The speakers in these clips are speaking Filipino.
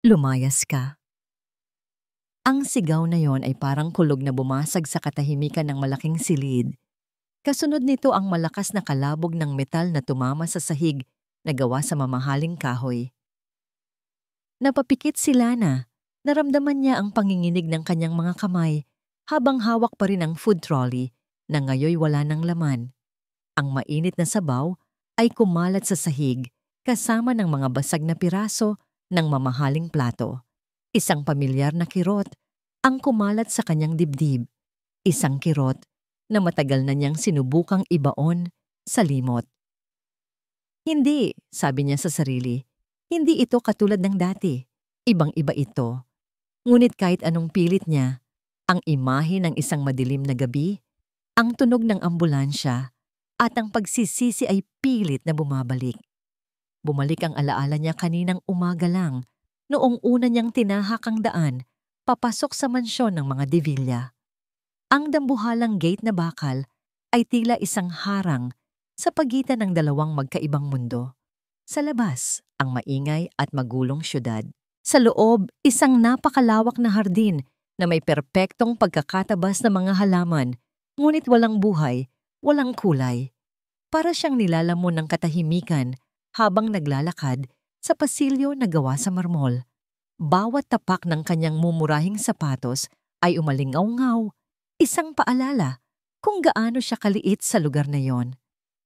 Lumayas ka. Ang sigaw na yon ay parang kulog na bumasag sa katahimikan ng malaking silid. Kasunod nito ang malakas na kalabog ng metal na tumama sa sahig na gawa sa mamahaling kahoy. Napapikit si Lana. Naramdaman niya ang panginginig ng kanyang mga kamay habang hawak pa rin ang food trolley na ngayoy wala ng laman. Ang mainit na sabaw ay kumalat sa sahig kasama ng mga basag na piraso ng mamahaling plato. Isang pamilyar na kirot ang kumalat sa kanyang dibdib. Isang kirot na matagal na niyang sinubukang ibaon sa limot. Hindi, sabi niya sa sarili. Hindi ito katulad ng dati. Ibang-iba ito. Ngunit kahit anong pilit niya, ang imahe ng isang madilim na gabi, ang tunog ng ambulansya, at ang pagsisisi ay pilit na bumabalik. Bumalik ang alaala niya kaninang umaga lang, noong una niyang tinahak ang daan, papasok sa mansyon ng mga De Villa. Ang dambuhalang gate na bakal ay tila isang harang sa pagitan ng dalawang magkaibang mundo. Sa labas, ang maingay at magulong syudad. Sa loob, isang napakalawak na hardin na may perpektong pagkakatabas ng mga halaman, ngunit walang buhay, walang kulay. Para siyang nilalamon ng katahimikan habang naglalakad sa pasilyo na gawa sa marmol. Bawat tapak ng kanyang mumurahing sapatos ay umalingaw-ngaw, isang paalala kung gaano siya kaliit sa lugar na yon.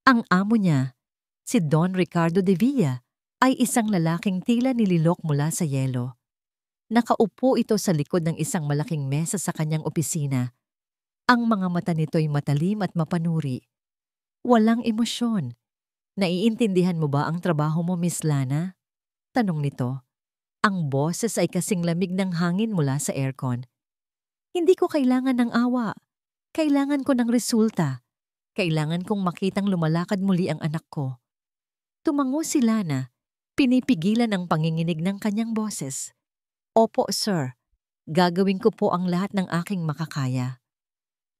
Ang amo niya, si Don Ricardo de Villa, ay isang lalaking tila nililok mula sa yelo. Nakaupo ito sa likod ng isang malaking mesa sa kanyang opisina. Ang mga mata nito'y matalim at mapanuri. Walang emosyon. Naiintindihan mo ba ang trabaho mo, Miss Lana? Tanong nito. Ang boses ay kasing lamig ng hangin mula sa aircon. Hindi ko kailangan ng awa. Kailangan ko ng resulta. Kailangan kong makitang lumalakad muli ang anak ko. Tumango si Lana. Pinipigilan ang panginginig ng kanyang boses. Opo, sir. Gagawin ko po ang lahat ng aking makakaya.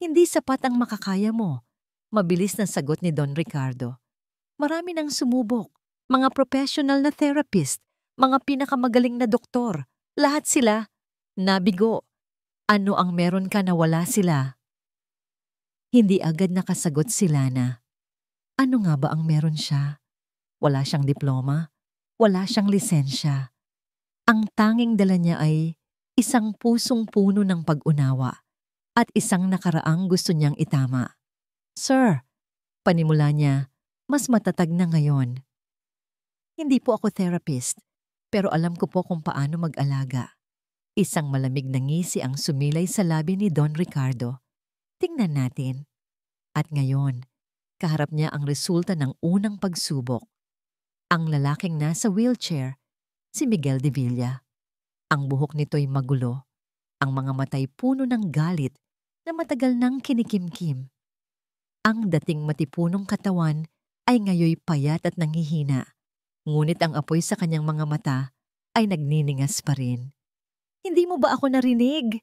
Hindi sapat ang makakaya mo. Mabilis na sagot ni Don Ricardo. Marami nang sumubok. Mga professional na therapist. Mga pinakamagaling na doktor. Lahat sila. Nabigo. Ano ang meron ka na wala sila? Hindi agad nakasagot si Lana. Ano nga ba ang meron siya? Wala siyang diploma. Wala siyang lisensya. Ang tanging dala niya ay isang pusong puno ng pag-unawa at isang nakaraang gusto niyang itama. Sir, panimula niya, mas matatag na ngayon. Hindi po ako therapist, pero alam ko po kung paano mag-alaga. Isang malamig na ngisi ang sumilay sa labi ni Don Ricardo. Tingnan natin. At ngayon, kaharap niya ang resulta ng unang pagsubok. Ang lalaking nasa wheelchair, si Miguel de Villa. Ang buhok nito'y magulo. Ang mga mata'y puno ng galit na matagal nang kinikimkim. Ang dating matipunong katawan ay ngayoy payat at nanghihina. Ngunit ang apoy sa kanyang mga mata ay nagniningas pa rin. Hindi mo ba ako narinig?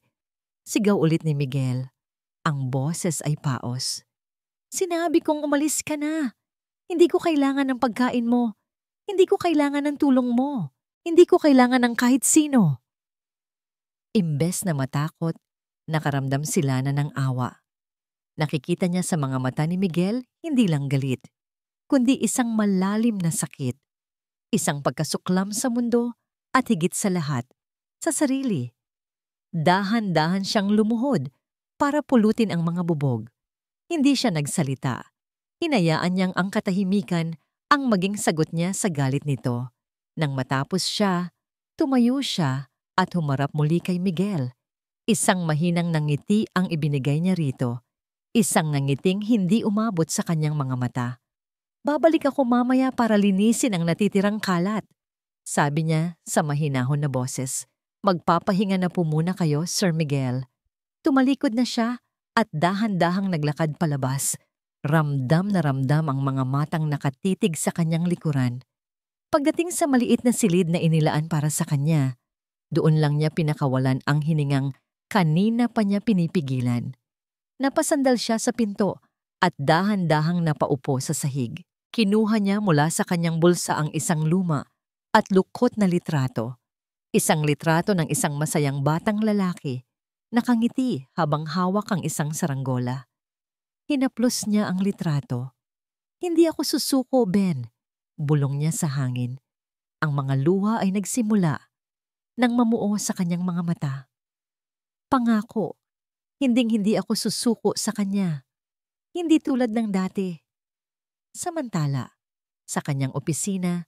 Sigaw ulit ni Miguel. Ang boses ay paos. Sinabi kong umalis ka na. Hindi ko kailangan ng pagkain mo. Hindi ko kailangan ng tulong mo. Hindi ko kailangan ng kahit sino. Imbes na matakot, nakaramdam si Lana ng awa. Nakikita niya sa mga mata ni Miguel hindi lang galit, kundi isang malalim na sakit. Isang pagkasuklam sa mundo at higit sa lahat, sa sarili. Dahan-dahan siyang lumuhod para pulutin ang mga bubog. Hindi siya nagsalita. Hinayaan niyang ang katahimikan ang maging sagot niya sa galit nito. Nang matapos siya, tumayo siya at humarap muli kay Miguel. Isang mahinang nangiti ang ibinigay niya rito. Isang nangiting hindi umabot sa kanyang mga mata. Babalik ako mamaya para linisin ang natitirang kalat. Sabi niya sa mahinahon na boses. Magpapahinga na po muna kayo, Sir Miguel. Tumalikod na siya at dahan-dahang naglakad palabas. Ramdam na ramdam ang mga matang nakatitig sa kanyang likuran. Pagdating sa maliit na silid na inilaan para sa kanya, doon lang niya pinakawalan ang hiningang kanina pa niya pinipigilan. Napasandal siya sa pinto at dahan-dahang napaupo sa sahig. Kinuha niya mula sa kanyang bulsa ang isang luma at lukot na litrato. Isang litrato ng isang masayang batang lalaki, nakangiti habang hawak ang isang saranggola. Hinaplos niya ang litrato. Hindi ako susuko, Ben. Bulong niya sa hangin. Ang mga luha ay nagsimula nang mamuo sa kanyang mga mata. Pangako, hinding-hindi ako susuko sa kanya. Hindi tulad ng dati. Samantala, sa kanyang opisina,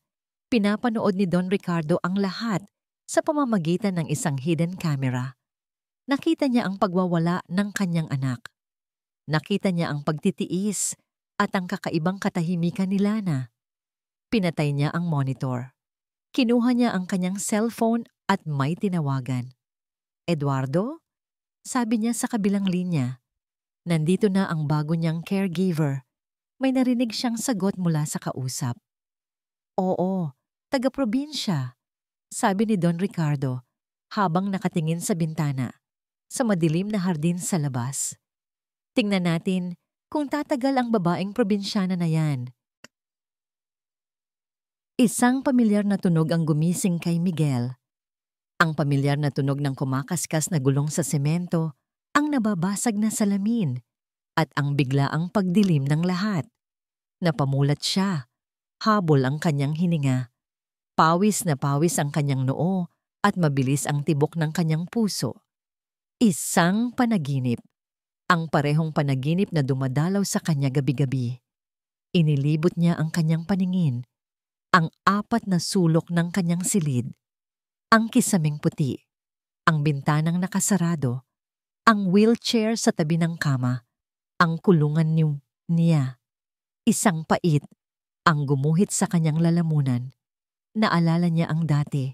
pinapanood ni Don Ricardo ang lahat sa pamamagitan ng isang hidden camera. Nakita niya ang pagwawala ng kanyang anak. Nakita niya ang pagtitiis at ang kakaibang katahimikan ni Lana. Pinatay niya ang monitor. Kinuha niya ang kanyang cellphone at may tinawagan. Eduardo? Sabi niya sa kabilang linya. Nandito na ang bago niyang caregiver. May narinig siyang sagot mula sa kausap. Oo, taga-probinsya, sabi ni Don Ricardo habang nakatingin sa bintana, sa madilim na hardin sa labas. Tingnan natin kung tatagal ang babaeng probinsyana na yan. Isang pamilyar na tunog ang gumising kay Miguel. Ang pamilyar na tunog ng kumakaskas na gulong sa semento, ang nababasag na salamin, at ang biglaang pagdilim ng lahat. Napamulat siya. Habol ang kanyang hininga. Pawis na pawis ang kanyang noo at mabilis ang tibok ng kanyang puso. Isang panaginip. Ang parehong panaginip na dumadalaw sa kanya gabi-gabi. Inilibot niya ang kanyang paningin. Ang apat na sulok ng kanyang silid. Ang kisaming puti. Ang bintanang nakasarado. Ang wheelchair sa tabi ng kama. Ang kulungan niya. Isang pait. Ang gumuhit sa kanyang lalamunan. Naalala niya ang dati.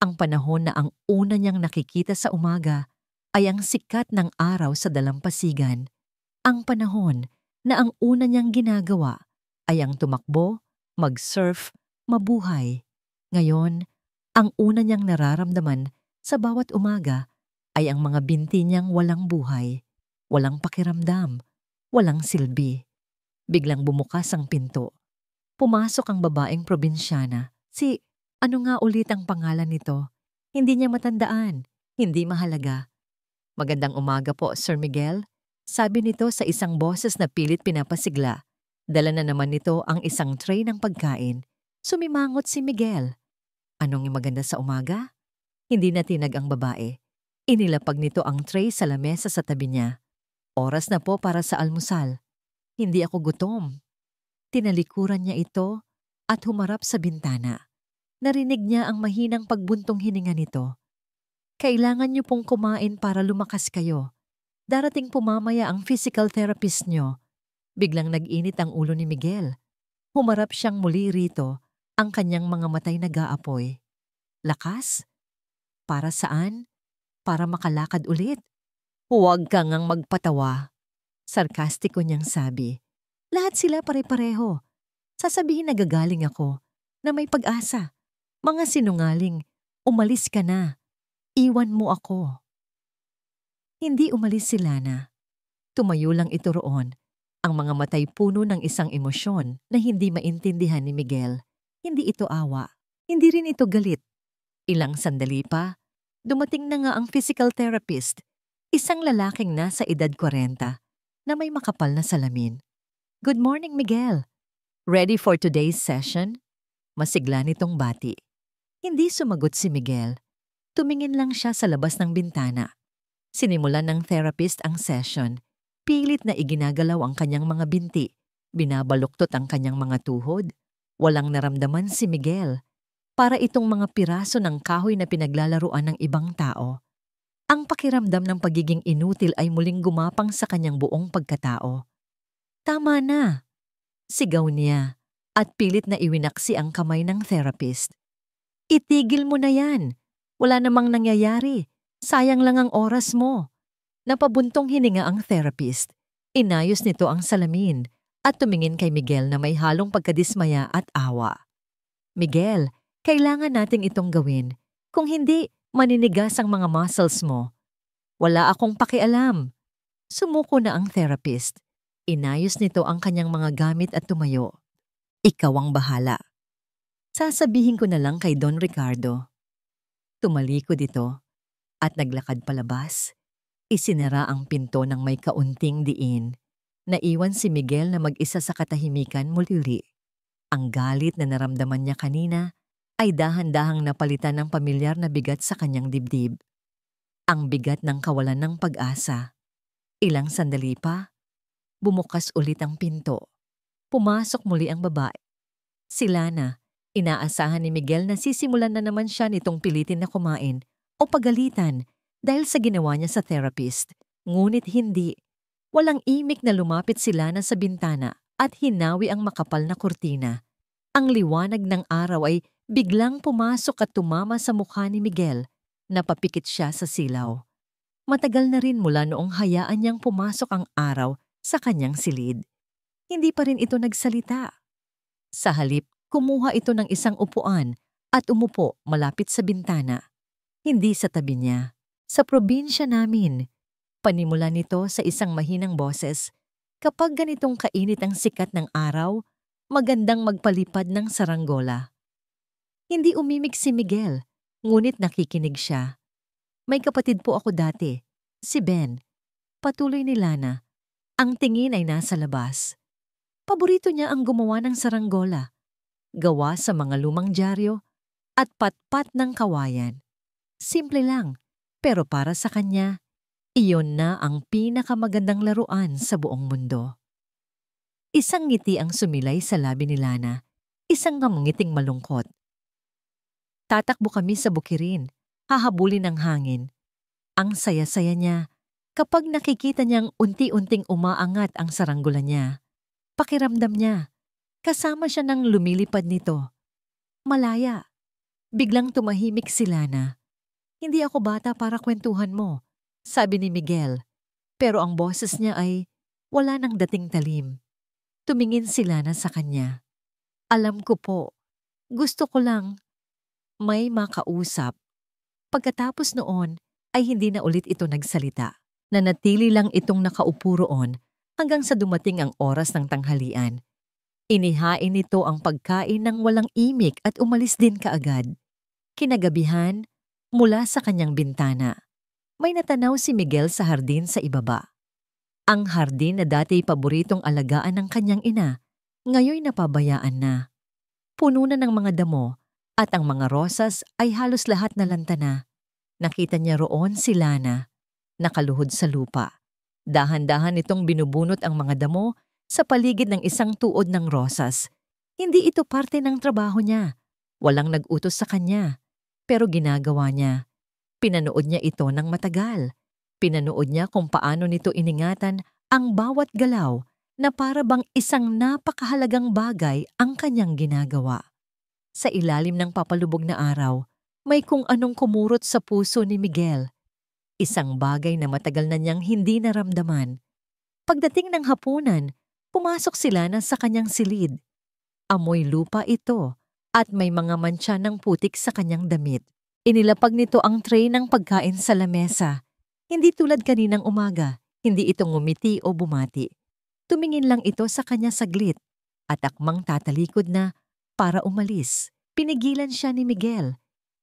Ang panahon na ang una niyang nakikita sa umaga ay ang sikat ng araw sa dalampasigan. Ang panahon na ang una niyang ginagawa ay ang tumakbo, mag-surf, mabuhay. Ngayon, ang una niyang nararamdaman sa bawat umaga ay ang mga binti niyang walang buhay, walang pakiramdam, walang silbi. Biglang bumukas ang pinto. Pumasok ang babaeng probinsyana. Ano nga ulit ang pangalan nito? Hindi niya matandaan. Hindi mahalaga. Magandang umaga po, Sir Miguel. Sabi nito sa isang boses na pilit pinapasigla. Dala na naman nito ang isang tray ng pagkain. Sumimangot si Miguel. Anong maganda sa umaga? Hindi na tinag ang babae. Inilapag nito ang tray sa lamesa sa tabi niya. Oras na po para sa almusal. Hindi ako gutom. Tinalikuran niya ito at humarap sa bintana. Narinig niya ang mahinang pagbuntong hininga nito. Kailangan niyo pong kumain para lumakas kayo. Darating po mamaya ang physical therapist niyo. Biglang nag-init ang ulo ni Miguel. Humarap siyang muli rito, ang kanyang mga matay nag-aapoy. Lakas? Para saan? Para makalakad ulit? Huwag ka ngang magpatawa. Sarkastiko niyang sabi. Lahat sila pare-pareho. Sasabihin nagagaling ako na may pag-asa. Mga sinungaling, umalis ka na. Iwan mo ako. Hindi umalis si Lana. Tumayo lang ito roon. Ang mga matay puno ng isang emosyon na hindi maintindihan ni Miguel. Hindi ito awa. Hindi rin ito galit. Ilang sandali pa, dumating na nga ang physical therapist. Isang lalaking nasa edad 40 na may makapal na salamin. Good morning, Miguel. Ready for today's session? Masigla nitong bati. Hindi sumagot si Miguel. Tumingin lang siya sa labas ng bintana. Sinimulan ng therapist ang session. Pilit na iginagalaw ang kanyang mga binti. Binabaluktot ang kanyang mga tuhod. Walang naramdaman si Miguel. Para itong mga piraso ng kahoy na pinaglalaruan ng ibang tao. Ang pakiramdam ng pagiging inutil ay muling gumapang sa kanyang buong pagkatao. Tama na, sigaw niya at pilit na iwinaksi ang kamay ng therapist. Itigil mo na yan. Wala namang nangyayari. Sayang lang ang oras mo. Napabuntong hininga ang therapist. Inayos nito ang salamin at tumingin kay Miguel na may halong pagkadismaya at awa. Miguel, kailangan nating itong gawin. Kung hindi, maninigas ang mga muscles mo. Wala akong pakialam. Sumuko na ang therapist. Inayos nito ang kanyang mga gamit at tumayo. Ikaw ang bahala. Sasabihin ko na lang kay Don Ricardo. Tumalikod ito at naglakad palabas. Isinara ang pinto ng may kaunting diin. Naiwan si Miguel na mag-isa sa katahimikan muli. Ang galit na naramdaman niya kanina ay dahan-dahang napalitan ng pamilyar na bigat sa kanyang dibdib. Ang bigat ng kawalan ng pag-asa. Ilang sandali pa, bumukas ulit ang pinto. Pumasok muli ang babae. Si Lana, inaasahan ni Miguel na sisimulan na naman siya nitong pilitin na kumain o pagalitan dahil sa ginawa niya sa therapist. Ngunit hindi. Walang imik na lumapit si Lana sa bintana at hinawi ang makapal na kurtina. Ang liwanag ng araw ay biglang pumasok at tumama sa mukha ni Miguel. Napapikit siya sa silaw. Matagal na rin mula noong hayaan niyang pumasok ang araw sa kanyang silid. Hindi pa rin ito nagsalita. Sa halip, kumuha ito ng isang upuan at umupo malapit sa bintana. Hindi sa tabi niya. Sa probinsya namin. Panimula nito sa isang mahinang boses. Kapag ganitong kainit ang sikat ng araw, magandang magpalipad ng saranggola. Hindi umimik si Miguel, ngunit nakikinig siya. May kapatid po ako dati, si Ben. Patuloy ni Lana. Ang tingin ay nasa labas. Paborito niya ang gumawa ng saranggola. Gawa sa mga lumang dyaryo at patpat ng kawayan. Simple lang, pero para sa kanya, iyon na ang pinakamagandang laruan sa buong mundo. Isang ngiti ang sumilay sa labi ni Lana, isang ngiting malungkot. Tatakbo kami sa bukirin, hahabulin ng hangin. Ang saya-saya niya kapag nakikita niyang unti-unting umaangat ang saranggola niya. Pakiramdam niya, kasama siya ng lumilipad nito. Malaya. Biglang tumahimik si Lana. Hindi ako bata para kwentuhan mo, sabi ni Miguel. Pero ang boses niya ay wala nang dating talim. Tumingin si Lana sa kanya. Alam ko po, gusto ko lang may makausap. Pagkatapos noon ay hindi na ulit ito nagsalita. Nanatili lang itong nakaupo roon hanggang sa dumating ang oras ng tanghalian. Inihain nito ang pagkain ng walang imik at umalis din kaagad. Kinagabihan, mula sa kanyang bintana, may natanaw si Miguel sa hardin sa ibaba. Ang hardin na dati paboritong alagaan ng kanyang ina, ngayoy napabayaan na. Puno na ng mga damo at ang mga rosas ay halos lahat nalantana. Nakita niya roon si Lana, nakaluhod sa lupa. Dahan-dahan nitong binubunot ang mga damo sa paligid ng isang tuod ng rosas. Hindi ito parte ng trabaho niya. Walang nag-utos sa kanya. Pero ginagawa niya. Pinanood niya ito ng matagal. Pinanood niya kung paano nito iningatan ang bawat galaw na para bang isang napakahalagang bagay ang kanyang ginagawa. Sa ilalim ng papalubog na araw, may kung anong kumurot sa puso ni Miguel. Isang bagay na matagal na niyang hindi naramdaman. Pagdating ng hapunan, pumasok si Lana sa kanyang silid. Amoy lupa ito at may mga mantsa ng putik sa kanyang damit. Inilapag nito ang tray ng pagkain sa lamesa. Hindi tulad kaninang umaga, hindi ito ngumiti o bumati. Tumingin lang ito sa kanya saglit at akmang tatalikod na para umalis. Pinigilan siya ni Miguel,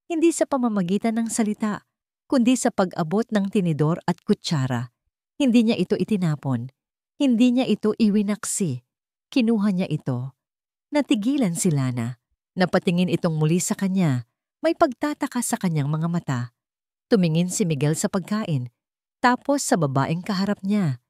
hindi sa pamamagitan ng salita, kundi sa pag-abot ng tinidor at kutsara. Hindi niya ito itinapon. Hindi niya ito iwinaksi. Kinuha niya ito. Natigilan si Lana. Napatingin itong muli sa kanya. May pagtataka sa kanyang mga mata. Tumingin si Miguel sa pagkain. Tapos sa babaeng kaharap niya.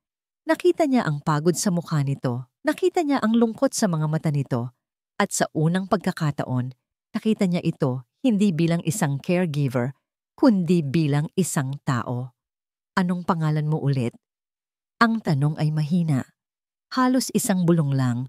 Nakita niya ang pagod sa mukha nito. Nakita niya ang lungkot sa mga mata nito. At sa unang pagkakataon, nakita niya ito hindi bilang isang caregiver, kundi bilang isang tao. Anong pangalan mo ulit? Ang tanong ay mahina. Halos isang bulong lang.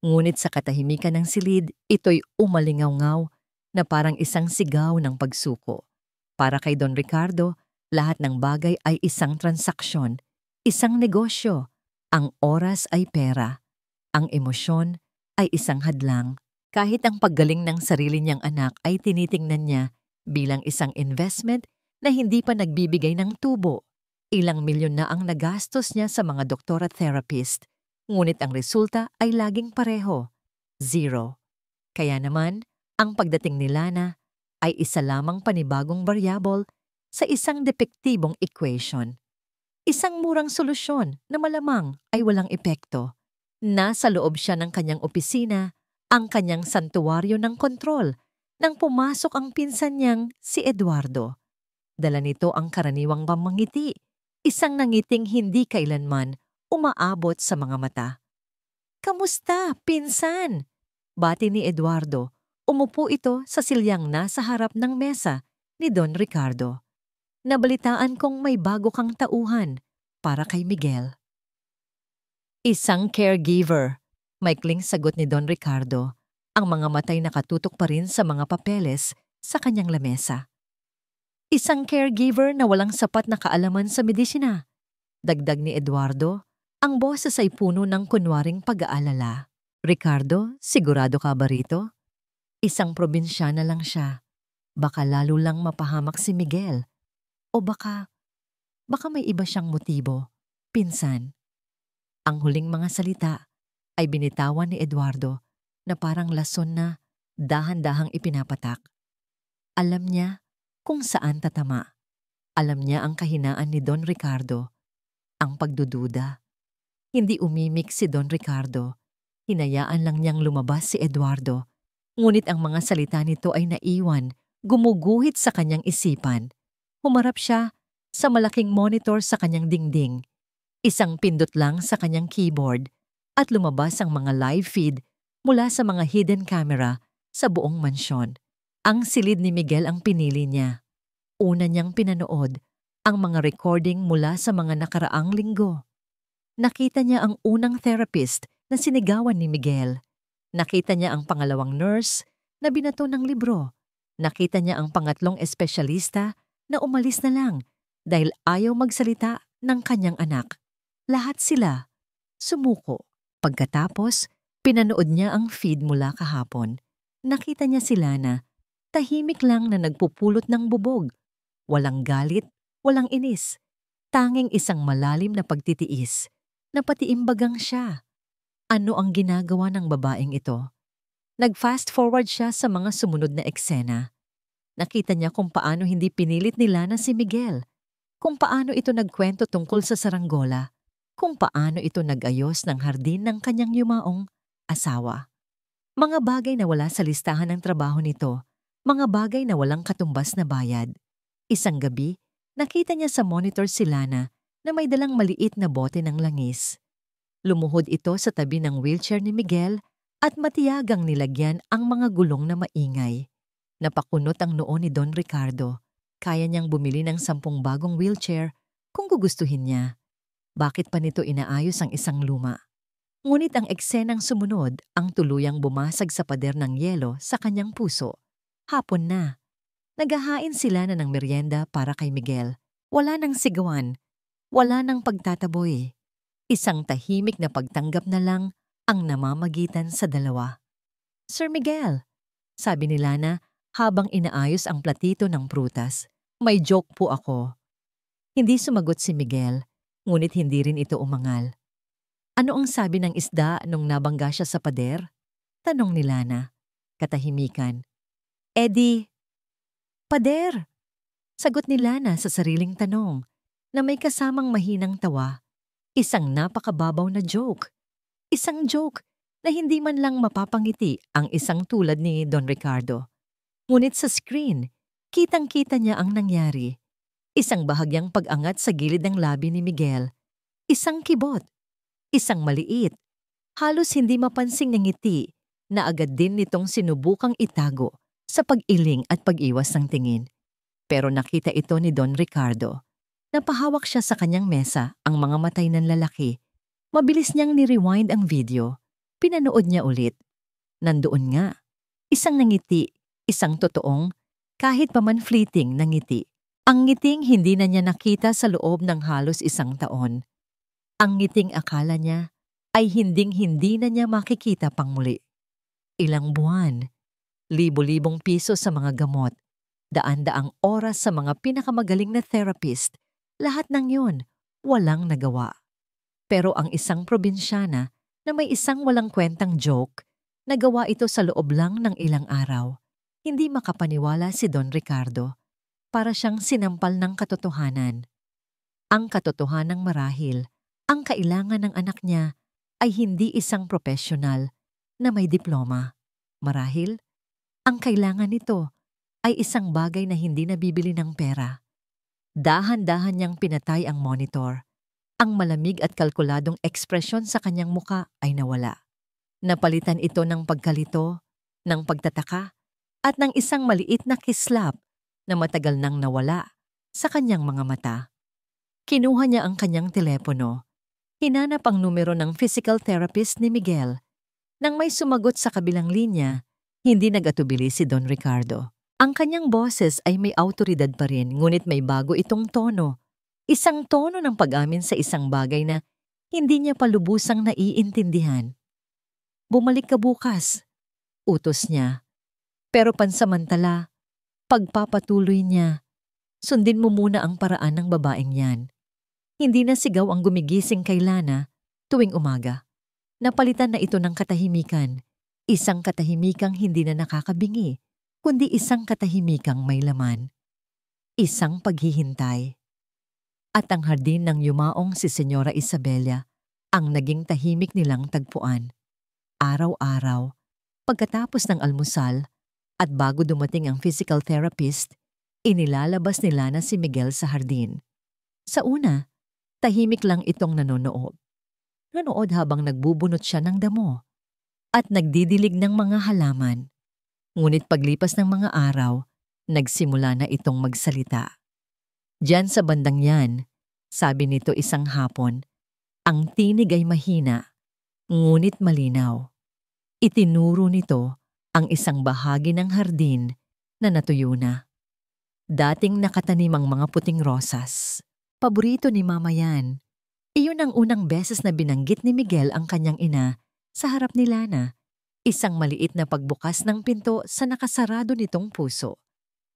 Ngunit sa katahimikan ng silid, ito'y umalingaw-ngaw na parang isang sigaw ng pagsuko. Para kay Don Ricardo, lahat ng bagay ay isang transaksyon, isang negosyo. Ang oras ay pera. Ang emosyon ay isang hadlang. Kahit ang paggaling ng sarili niyang anak ay tinitingnan niya bilang isang investment na hindi pa nagbibigay ng tubo. Ilang milyon na ang nagastos niya sa mga doktor at therapist, ngunit ang resulta ay laging pareho, 0. Kaya naman, ang pagdating ni Lana, ay isa lamang panibagong variable sa isang depektibong equation. Isang murang solusyon na malamang ay walang epekto. Nasa loob siya ng kanyang opisina, ang kanyang santuwaryo ng kontrol, nang pumasok ang pinsan niyang si Eduardo. Dala nito ang karaniwang pamangiti, isang nangiting hindi kailanman umaabot sa mga mata. "Kamusta, pinsan?" Bati ni Eduardo. Umupo ito sa silyang nasa harap ng mesa ni Don Ricardo. "Nabalitaan kong may bago kang tauhan para kay Miguel." "Isang caregiver," maikling sagot ni Don Ricardo. Ang mga matay nakatutok pa rin sa mga papeles sa kanyang lamesa. "Isang caregiver na walang sapat na kaalaman sa medisina," dagdag ni Eduardo. Ang boses ay puno ng kunwaring pag-aalala. "Ricardo, sigurado ka ba rito? Isang probinsyana lang siya. Baka lalo lang mapahamak si Miguel. O baka may iba siyang motibo, pinsan." Ang huling mga salita ay binitawan ni Eduardo na parang lason na dahan-dahang ipinapatak. Alam niya kung saan tatama. Alam niya ang kahinaan ni Don Ricardo, ang pagdududa. Hindi umimik si Don Ricardo. Hinayaan lang niyang lumabas si Eduardo. Ngunit ang mga salita nito ay naiwan, gumuguhit sa kanyang isipan. Humarap siya sa malaking monitor sa kanyang dingding. Isang pindot lang sa kanyang keyboard at lumabas ang mga live feed mula sa mga hidden camera sa buong mansyon. Ang silid ni Miguel ang pinili niya. Una niyang pinanood ang mga recording mula sa mga nakaraang linggo. Nakita niya ang unang therapist na sinigawan ni Miguel. Nakita niya ang pangalawang nurse na binato ng libro. Nakita niya ang pangatlong espesyalista na umalis na lang dahil ayaw magsalita ng kanyang anak. Lahat sila sumuko. Pagkatapos, pinanood niya ang feed mula kahapon. Nakita niya sila na tahimik lang na nagpupulot ng bubog. Walang galit, walang inis. Tanging isang malalim na pagtitiis na pati imbagang siya. Ano ang ginagawa ng babaeng ito? Nag-fast forward siya sa mga sumunod na eksena. Nakita niya kung paano hindi pinilit ni Lana si Miguel, kung paano ito nagkwento tungkol sa saranggola, kung paano ito nag-ayos ng hardin ng kanyang yumaong asawa. Mga bagay na wala sa listahan ng trabaho nito, mga bagay na walang katumbas na bayad. Isang gabi, nakita niya sa monitor si Lana na may dalang maliit na bote ng langis. Lumuhod ito sa tabi ng wheelchair ni Miguel at matiyagang nilagyan ang mga gulong na maingay. Napakunot ang noo ni Don Ricardo. Kaya niyang bumili ng 10 bagong wheelchair kung gugustuhin niya. Bakit pa nito inaayos ang isang luma? Ngunit ang eksenang sumunod ang tuluyang bumasag sa pader ng yelo sa kanyang puso. Hapon na. Naghahain sila na ng merienda para kay Miguel. Wala nang sigawan. Wala nang pagtataboy. Isang tahimik na pagtanggap na lang ang namamagitan sa dalawa. "Sir Miguel," sabi ni Lana habang inaayos ang platito ng prutas, "may joke po ako." Hindi sumagot si Miguel, ngunit hindi rin ito umangal. "Ano ang sabi ng isda nung nabangga siya sa pader?" tanong ni Lana. Katahimikan. "Eddie, pader!" sagot ni Lana sa sariling tanong na may kasamang mahinang tawa. Isang napakababaw na joke. Isang joke na hindi man lang mapapangiti ang isang tulad ni Don Ricardo. Ngunit sa screen, kitang-kita niya ang nangyari. Isang bahagyang pag-angat sa gilid ng labi ni Miguel. Isang kibot. Isang maliit. Halos hindi mapansing na ngiti na agad din nitong sinubukang itago sa pag-iling at pag-iwas ng tingin. Pero nakita ito ni Don Ricardo. Napahawak siya sa kanyang mesa ang mga matay ng lalaki. Mabilis niyang ni-rewind ang video. Pinanood niya ulit. Nandoon nga. Isang nangiti, isang totoong, kahit pa man fleeting na ngiti. Ang ngiting hindi na niya nakita sa loob ng halos 1 taon. Ang ngiting akala niya ay hinding-hindi na niya makikita pang muli. Ilang buwan, libo-libong piso sa mga gamot, daan-daang oras sa mga pinakamagaling na therapist, lahat ng yun walang nagawa. Pero ang isang probinsyana na may isang walang kwentang joke, nagawa ito sa loob lang ng ilang araw. Hindi makapaniwala si Don Ricardo. Para siyang sinampal ng katotohanan. Ang katotohanang marahil, ang kailangan ng anak niya ay hindi isang profesional na may diploma. Marahil, ang kailangan nito ay isang bagay na hindi nabibili ng pera. Dahan-dahan niyang pinatay ang monitor. Ang malamig at kalkuladong ekspresyon sa kanyang muka ay nawala. Napalitan ito ng pagkalito, ng pagtataka, at ng isang maliit na kislap na matagal nang nawala sa kanyang mga mata. Kinuha niya ang kanyang telepono. Hinanap ang numero ng physical therapist ni Miguel. Nang may sumagot sa kabilang linya, hindi nag-atubili si Don Ricardo. Ang kanyang boses ay may awtoridad pa rin, ngunit may bago itong tono. Isang tono ng pag-amin sa isang bagay na hindi niya pa lubusang naiintindihan. Bumalik ka bukas, utos niya. Pero pansamantala, pagpapatuloy niya, sundin mo muna ang paraan ng babaeng yan. Hindi na sigaw ang gumigising kay Lana tuwing umaga. Napalitan na ito ng katahimikan. Isang katahimikang hindi na nakakabingi, kundi isang katahimikang may laman. Isang paghihintay. At ang hardin ng yumaong si Senyora Isabella ang naging tahimik nilang tagpuan. Araw-araw, pagkatapos ng almusal at bago dumating ang physical therapist, inilalabas ni Lana si Miguel sa hardin. Sa una, tahimik lang itong nanonood. Nanood habang nagbubunot siya ng damo at nagdidilig ng mga halaman. Ngunit paglipas ng mga araw, nagsimula na itong magsalita. Diyan sa bandang yan, sabi nito isang hapon, ang tinig ay mahina, ngunit malinaw. Itinuro nito ang isang bahagi ng hardin na natuyo na. Dating nakatanim ang mga puting rosas. Paborito ni Mama yan. Iyon ang unang beses na binanggit ni Miguel ang kanyang ina sa harap ni Lana. Isang maliit na pagbukas ng pinto sa nakasarado nitong puso.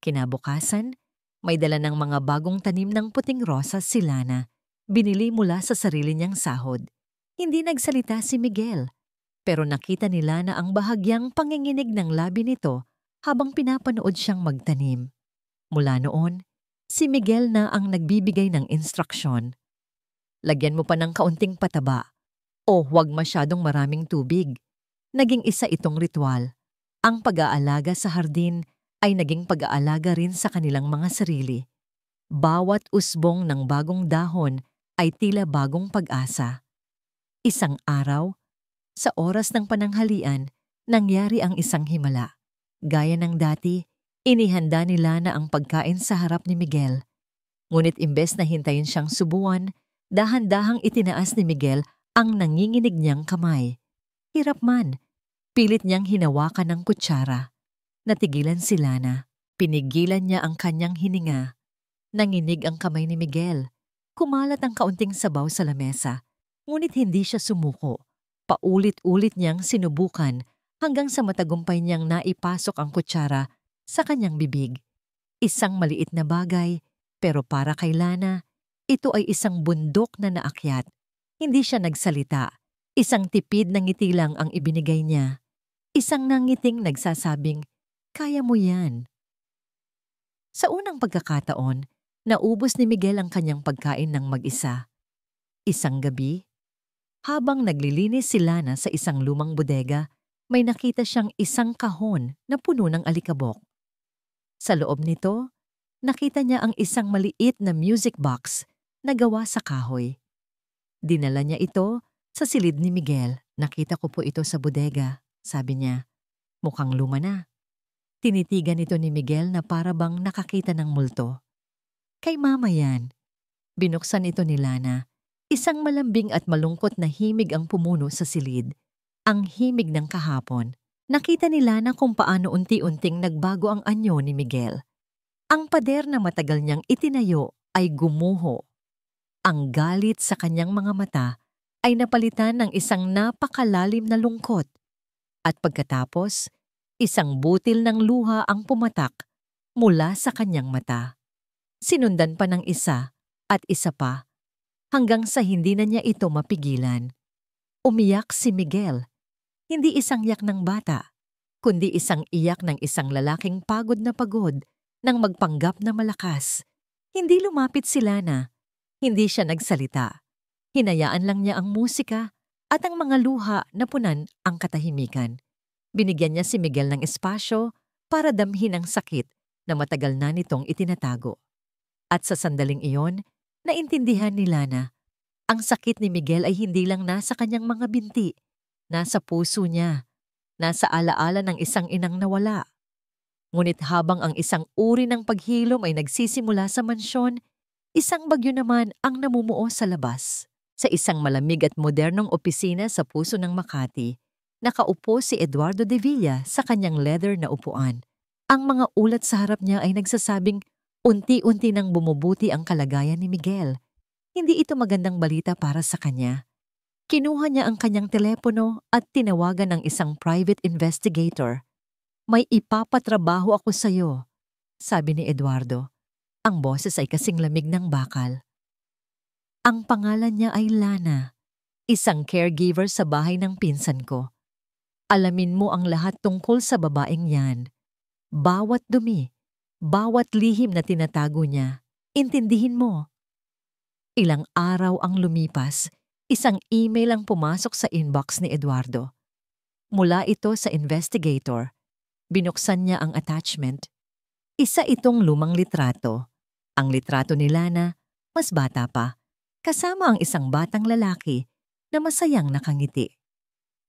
Kinabukasan, may dala ng mga bagong tanim ng puting rosas si Lana. Binili mula sa sarili niyang sahod. Hindi nagsalita si Miguel, pero nakita ni Lana ang bahagyang panginginig ng labi nito habang pinapanood siyang magtanim. Mula noon, si Miguel na ang nagbibigay ng instruksyon. Lagyan mo pa ng kaunting pataba o huwag masyadong maraming tubig. Naging isa itong ritual. Ang pag-aalaga sa hardin ay naging pag-aalaga rin sa kanilang mga sarili. Bawat usbong ng bagong dahon ay tila bagong pag-asa. Isang araw, sa oras ng pananghalian, nangyari ang isang himala. Gaya ng dati, inihanda ni Lana ang pagkain sa harap ni Miguel. Ngunit imbes na hintayin siyang subuan, dahan-dahang itinaas ni Miguel ang nanginginig niyang kamay. Hirap man, pilit niyang hinawakan ng kutsara. Natigilan si Lana. Pinigilan niya ang kanyang hininga. Nanginig ang kamay ni Miguel. Kumalat ang kaunting sabaw sa lamesa. Ngunit hindi siya sumuko. Paulit-ulit niyang sinubukan hanggang sa matagumpay niyang naipasok ang kutsara sa kanyang bibig. Isang maliit na bagay, pero para kay Lana, ito ay isang bundok na naakyat. Hindi siya nagsalita. Isang tipid na ngiti lang ang ibinigay niya. Isang nangiting nagsasabing, kaya mo yan. Sa unang pagkakataon, naubos ni Miguel ang kanyang pagkain ng mag-isa. Isang gabi, habang naglilinis si Lana sa isang lumang bodega, may nakita siyang isang kahon na puno ng alikabok. Sa loob nito, nakita niya ang isang maliit na music box na gawa sa kahoy. Dinala niya ito sa silid ni Miguel. Nakita ko po ito sa bodega, sabi niya. Mukhang luma na. Tinitigan ito ni Miguel na para bang nakakita ng multo. Kay Mama yan. Binuksan ito ni Lana. Isang malambing at malungkot na himig ang pumuno sa silid. Ang himig ng kahapon. Nakita ni Lana kung paano unti-unting nagbago ang anyo ni Miguel. Ang pader na matagal niyang itinayo ay gumuho. Ang galit sa kanyang mga mata ay napalitan ng isang napakalalim na lungkot. At pagkatapos, isang butil ng luha ang pumatak mula sa kanyang mata. Sinundan pa ng isa at isa pa hanggang sa hindi na niya ito mapigilan. Umiyak si Miguel. Hindi isang yak ng bata. kundi isang iyak ng isang lalaking pagod nang magpanggap na malakas. Hindi lumapit si Lana. Hindi siya nagsalita. Hinayaan lang niya ang musika at ang mga luha na punan ang katahimikan. Binigyan niya si Miguel ng espasyo para damhin ang sakit na matagal na nitong itinatago. At sa sandaling iyon, naintindihan ni Lana, ang sakit ni Miguel ay hindi lang nasa kanyang mga binti, nasa puso niya, nasa alaala ng isang inang nawala. Ngunit habang ang isang uri ng paghilom ay nagsisimula sa mansyon, isang bagyo naman ang namumuo sa labas. Sa isang malamig at modernong opisina sa puso ng Makati, nakaupo si Eduardo de Villa sa kanyang leather na upuan. Ang mga ulat sa harap niya ay nagsasabing unti-unti nang bumubuti ang kalagayan ni Miguel. Hindi ito magandang balita para sa kanya. Kinuha niya ang kanyang telepono at tinawagan ng isang private investigator. "May ipapatrabaho ako sa iyo," sabi ni Eduardo. Ang boses ay kasing lamig ng bakal. Ang pangalan niya ay Lana, isang caregiver sa bahay ng pinsan ko. Alamin mo ang lahat tungkol sa babaeng yan. Bawat dumi, bawat lihim na tinatago niya, intindihin mo. Ilang araw ang lumipas, isang email ang pumasok sa inbox ni Eduardo. Mula ito sa investigator. Binuksan niya ang attachment. Isa itong lumang litrato. Ang litrato ni Lana, mas bata pa, kasama ang isang batang lalaki na masayang nakangiti.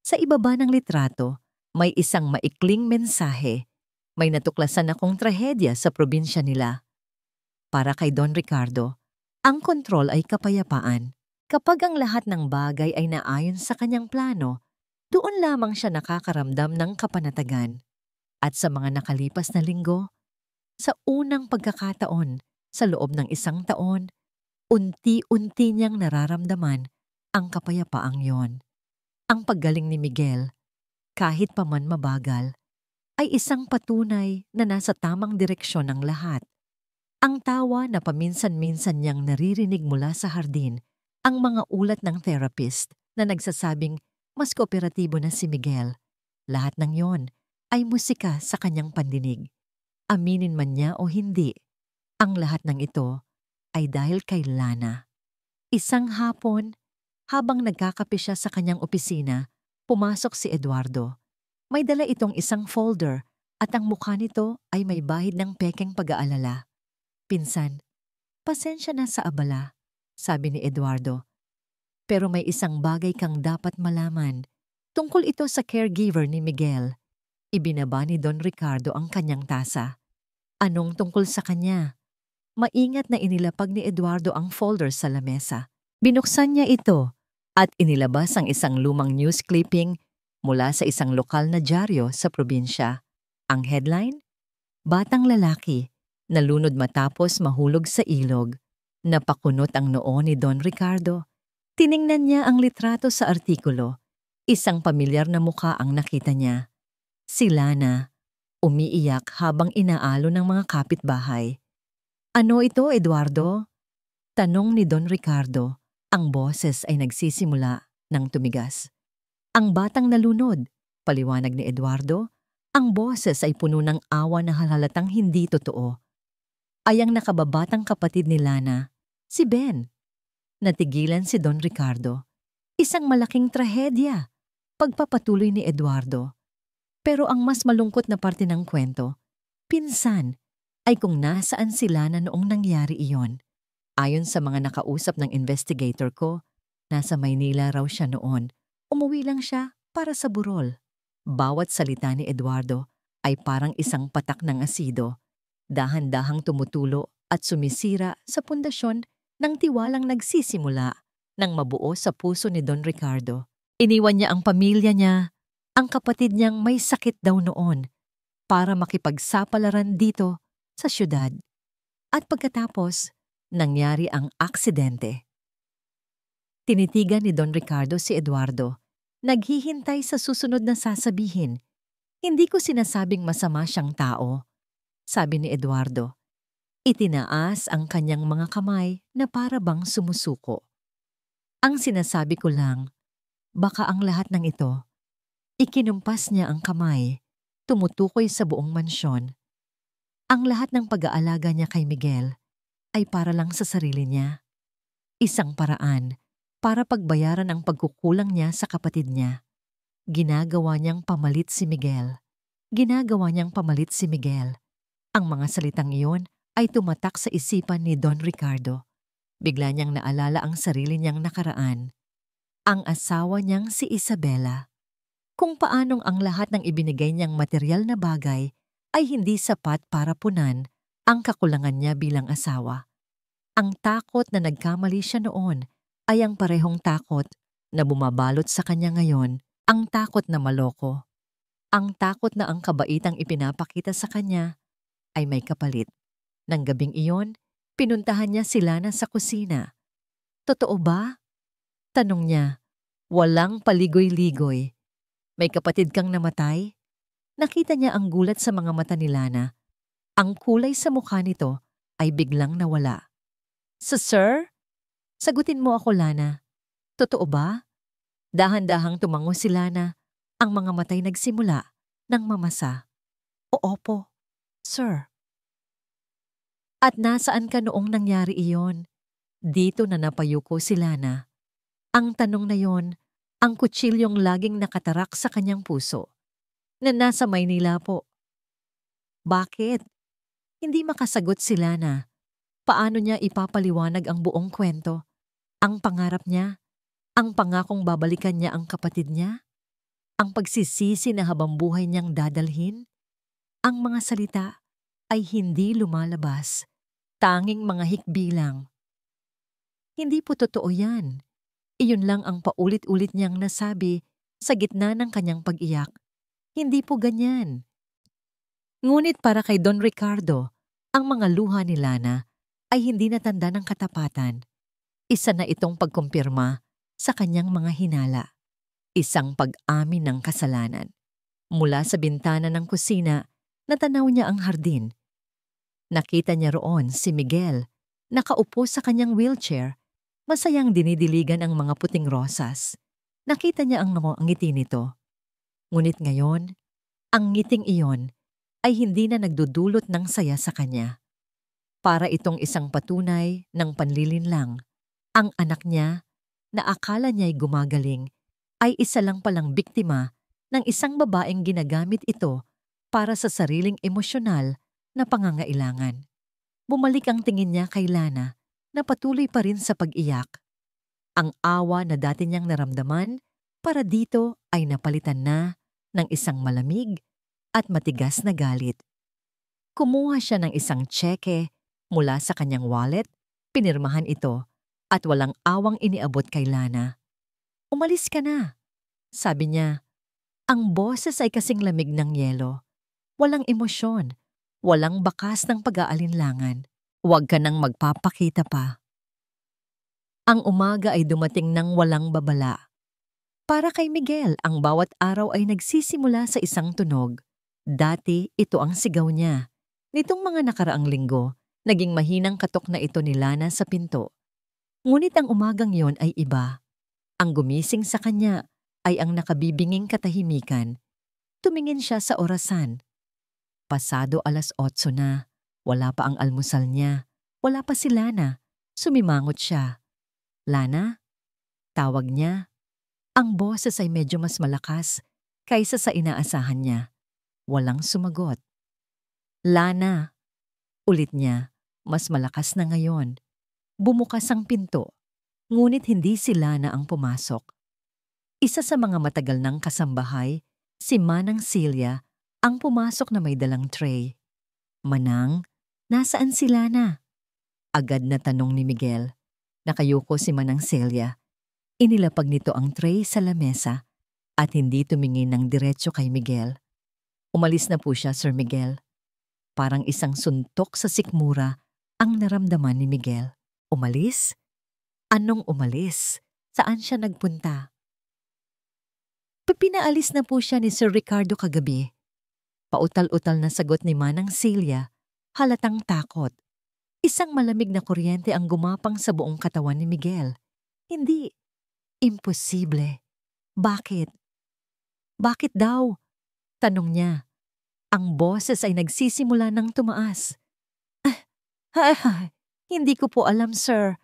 Sa ibaba ng litrato, may isang maikling mensahe. May natuklasan akong trahedya sa probinsya nila. Para kay Don Ricardo, ang kontrol ay kapayapaan. Kapag ang lahat ng bagay ay naayon sa kanyang plano, doon lamang siya nakakaramdam ng kapanatagan. At sa mga nakalipas na linggo, sa unang pagkakataon, sa loob ng isang taon, unti-unti niyang nararamdaman ang kapayapaang yon. Ang paggaling ni Miguel, kahit pa man mabagal, ay isang patunay na nasa tamang direksyon ang lahat. Ang tawa na paminsan-minsan niyang naririnig mula sa hardin, ang mga ulat ng therapist na nagsasabing mas kooperatibo na si Miguel. Lahat ng yon ay musika sa kanyang pandinig. Aminin man niya o hindi, ang lahat ng ito ay dahil kay Lana. Isang hapon, habang nagkakape siya sa kanyang opisina, pumasok si Eduardo. May dala itong isang folder at ang mukha nito ay may bahid ng pekeng pag-aalala. "Pinsan, pasensya na sa abala," sabi ni Eduardo. "Pero may isang bagay kang dapat malaman. Tungkol ito sa caregiver ni Miguel." Ibinaba ni Don Ricardo ang kanyang tasa. "Anong tungkol sa kanya?" Maingat na inilapag ni Eduardo ang folder sa lamesa. Binuksan niya ito at inilabas ang isang lumang news clipping mula sa isang lokal na dyaryo sa probinsya. Ang headline? "Batang lalaki, nalunod matapos mahulog sa ilog." Napakunot ang noo ni Don Ricardo. Tiningnan niya ang litrato sa artikulo. Isang pamilyar na mukha ang nakita niya. Si Lana, umiiyak habang inaalo ng mga kapitbahay. "Ano ito, Eduardo?" tanong ni Don Ricardo. Ang boses ay nagsisimula ng tumigas. "Ang batang nalunod," paliwanag ni Eduardo. Ang boses ay puno ng awa na halatang hindi totoo. "Ay ang nakababatang kapatid ni Lana, si Ben." Natigilan si Don Ricardo. Isang malaking trahedya, pagpapatuloy ni Eduardo. Pero ang mas malungkot na parte ng kwento, pinsan, ay kung nasaan si Lana noong nangyari iyon. Ayon sa mga nakausap ng investigator ko, nasa Maynila raw siya noon. Umuwi lang siya para sa burol. Bawat salita ni Eduardo ay parang isang patak ng asido, dahan-dahang tumutulo at sumisira sa pundasyon ng tiwalang nagsisimula nang mabuo sa puso ni Don Ricardo. Iniwan niya ang pamilya niya, ang kapatid niyang may sakit daw noon, para makipagsapalaran dito sa syudad. At pagkatapos, nangyari ang aksidente. Tinitigan ni Don Ricardo si Eduardo, naghihintay sa susunod na sasabihin. "Hindi ko sinasabing masama siyang tao," sabi ni Eduardo. Itinaas ang kanyang mga kamay na para bang sumusuko. "Ang sinasabi ko lang, baka ang lahat ng ito," ikinumpas niya ang kamay, tumutukoy sa buong mansyon. Ang lahat ng pag-aalaga niya kay Miguel ay para lang sa sarili niya. Isang paraan para pagbayaran ang pagkukulang niya sa kapatid niya. Ginagawa niyang pamalit si Miguel. Ginagawa niyang pamalit si Miguel. Ang mga salitang iyon ay tumatak sa isipan ni Don Ricardo. Bigla niyang naalala ang sarili niyang nakaraan. Ang asawa niyang si Isabela. Kung paanong ang lahat ng ibinigay niyang material na bagay ay hindi sapat para punan ang kakulangan niya bilang asawa. Ang takot na nagkamali siya noon ay ang parehong takot na bumabalot sa kanya ngayon, ang takot na maloko. Ang takot na ang kabaitang ipinapakita sa kanya ay may kapalit. Nang gabing iyon, pinuntahan niya si Lana sa kusina. "Totoo ba?" tanong niya. Walang paligoy-ligoy. "May kapatid kang namatay?" Nakita niya ang gulat sa mga mata ni Lana. Ang kulay sa mukha nito ay biglang nawala. Sir? Sagutin mo ako, Lana. Totoo ba?" Dahan-dahang tumango si Lana. Ang mga matay nagsimula ng mamasa. Opo, sir." "At nasaan ka noong nangyari iyon?" Dito na napayuko si Lana. Ang tanong na yon, ang kutsilyong laging nakatarak sa kanyang puso. Nasa Maynila po." "Bakit?" Hindi makasagot si Lana. Paano niya ipapaliwanag ang buong kwento? Ang pangarap niya? Ang pangakong babalikan niya ang kapatid niya? Ang pagsisisi na habang buhay niyang dadalhin? Ang mga salita ay hindi lumalabas. Tanging mga hikbi lang. Hindi po totoo yan. Iyon lang ang paulit-ulit niyang nasabi sa gitna ng kanyang pag-iyak. Hindi po ganyan. Ngunit para kay Don Ricardo, ang mga luha ni Lana ay hindi natanda ng katapatan. Isa na itong pagkumpirma sa kanyang mga hinala. Isang pag-amin ng kasalanan. Mula sa bintana ng kusina, natanaw niya ang hardin. Nakita niya roon si Miguel, nakaupo sa kanyang wheelchair, masayang dinidiligan ang mga puting rosas. Nakita niya ang ngiti nito. Ngunit ngayon, ang ngiting iyon ay hindi na nagdudulot ng saya sa kanya. Para itong isang patunay ng panlilinlang. Ang anak niya, na akala niya'y gumagaling, ay isa lang palang biktima ng isang babaeng ginagamit ito para sa sariling emosyonal na pangangailangan. Bumalik ang tingin niya kay Lana na patuloy pa rin sa pag-iyak. Ang awa na dati niyang naramdaman para dito ay napalitan na ng isang malamig at matigas na galit. Kumuha siya ng isang tseke mula sa kanyang wallet, pinirmahan ito at walang awang iniabot kay Lana. "Umalis ka na," sabi niya. Ang boses ay kasing lamig ng yelo. Walang emosyon, walang bakas ng pag-aalinlangan. Huwag ka nang magpapakita pa. Ang umaga ay dumating ng walang babala. Para kay Miguel, ang bawat araw ay nagsisimula sa isang tunog. Dati, ito ang sigaw niya. Nitong mga nakaraang linggo, naging mahinang katok na ito ni Lana sa pinto. Ngunit ang umagang yon ay iba. Ang gumising sa kanya ay ang nakabibinging katahimikan. Tumingin siya sa orasan. Pasado 8:00 na. Wala pa ang almusal niya. Wala pa si Lana. Sumimangot siya. "Lana?" Tawag niya. Ang boses ay medyo mas malakas kaysa sa inaasahan niya. Walang sumagot. "Lana," ulit niya, mas malakas na ngayon. Bumukas ang pinto, ngunit hindi si Lana ang pumasok. Isa sa mga matagal ng kasambahay, si Manang Celia, ang pumasok na may dalang tray. "Manang, nasaan si Lana?" Agad na tanong ni Miguel. Nakayuko si Manang Celia. Inilapag nito ang tray sa lamesa at hindi tumingin ng diretso kay Miguel. "Umalis na po siya, Sir Miguel." Parang isang suntok sa sikmura ang naramdaman ni Miguel. Umalis? Anong umalis? Saan siya nagpunta? Pinaalis na po siya ni Sir Ricardo kagabi. Pautal-utal na sagot ni Manang Celia, halatang takot. Isang malamig na kuryente ang gumapang sa buong katawan ni Miguel. Hindi. Imposible. Bakit? Bakit daw? Tanong niya. Ang boses ay nagsisimula ng tumaas. Hindi ko po alam, sir.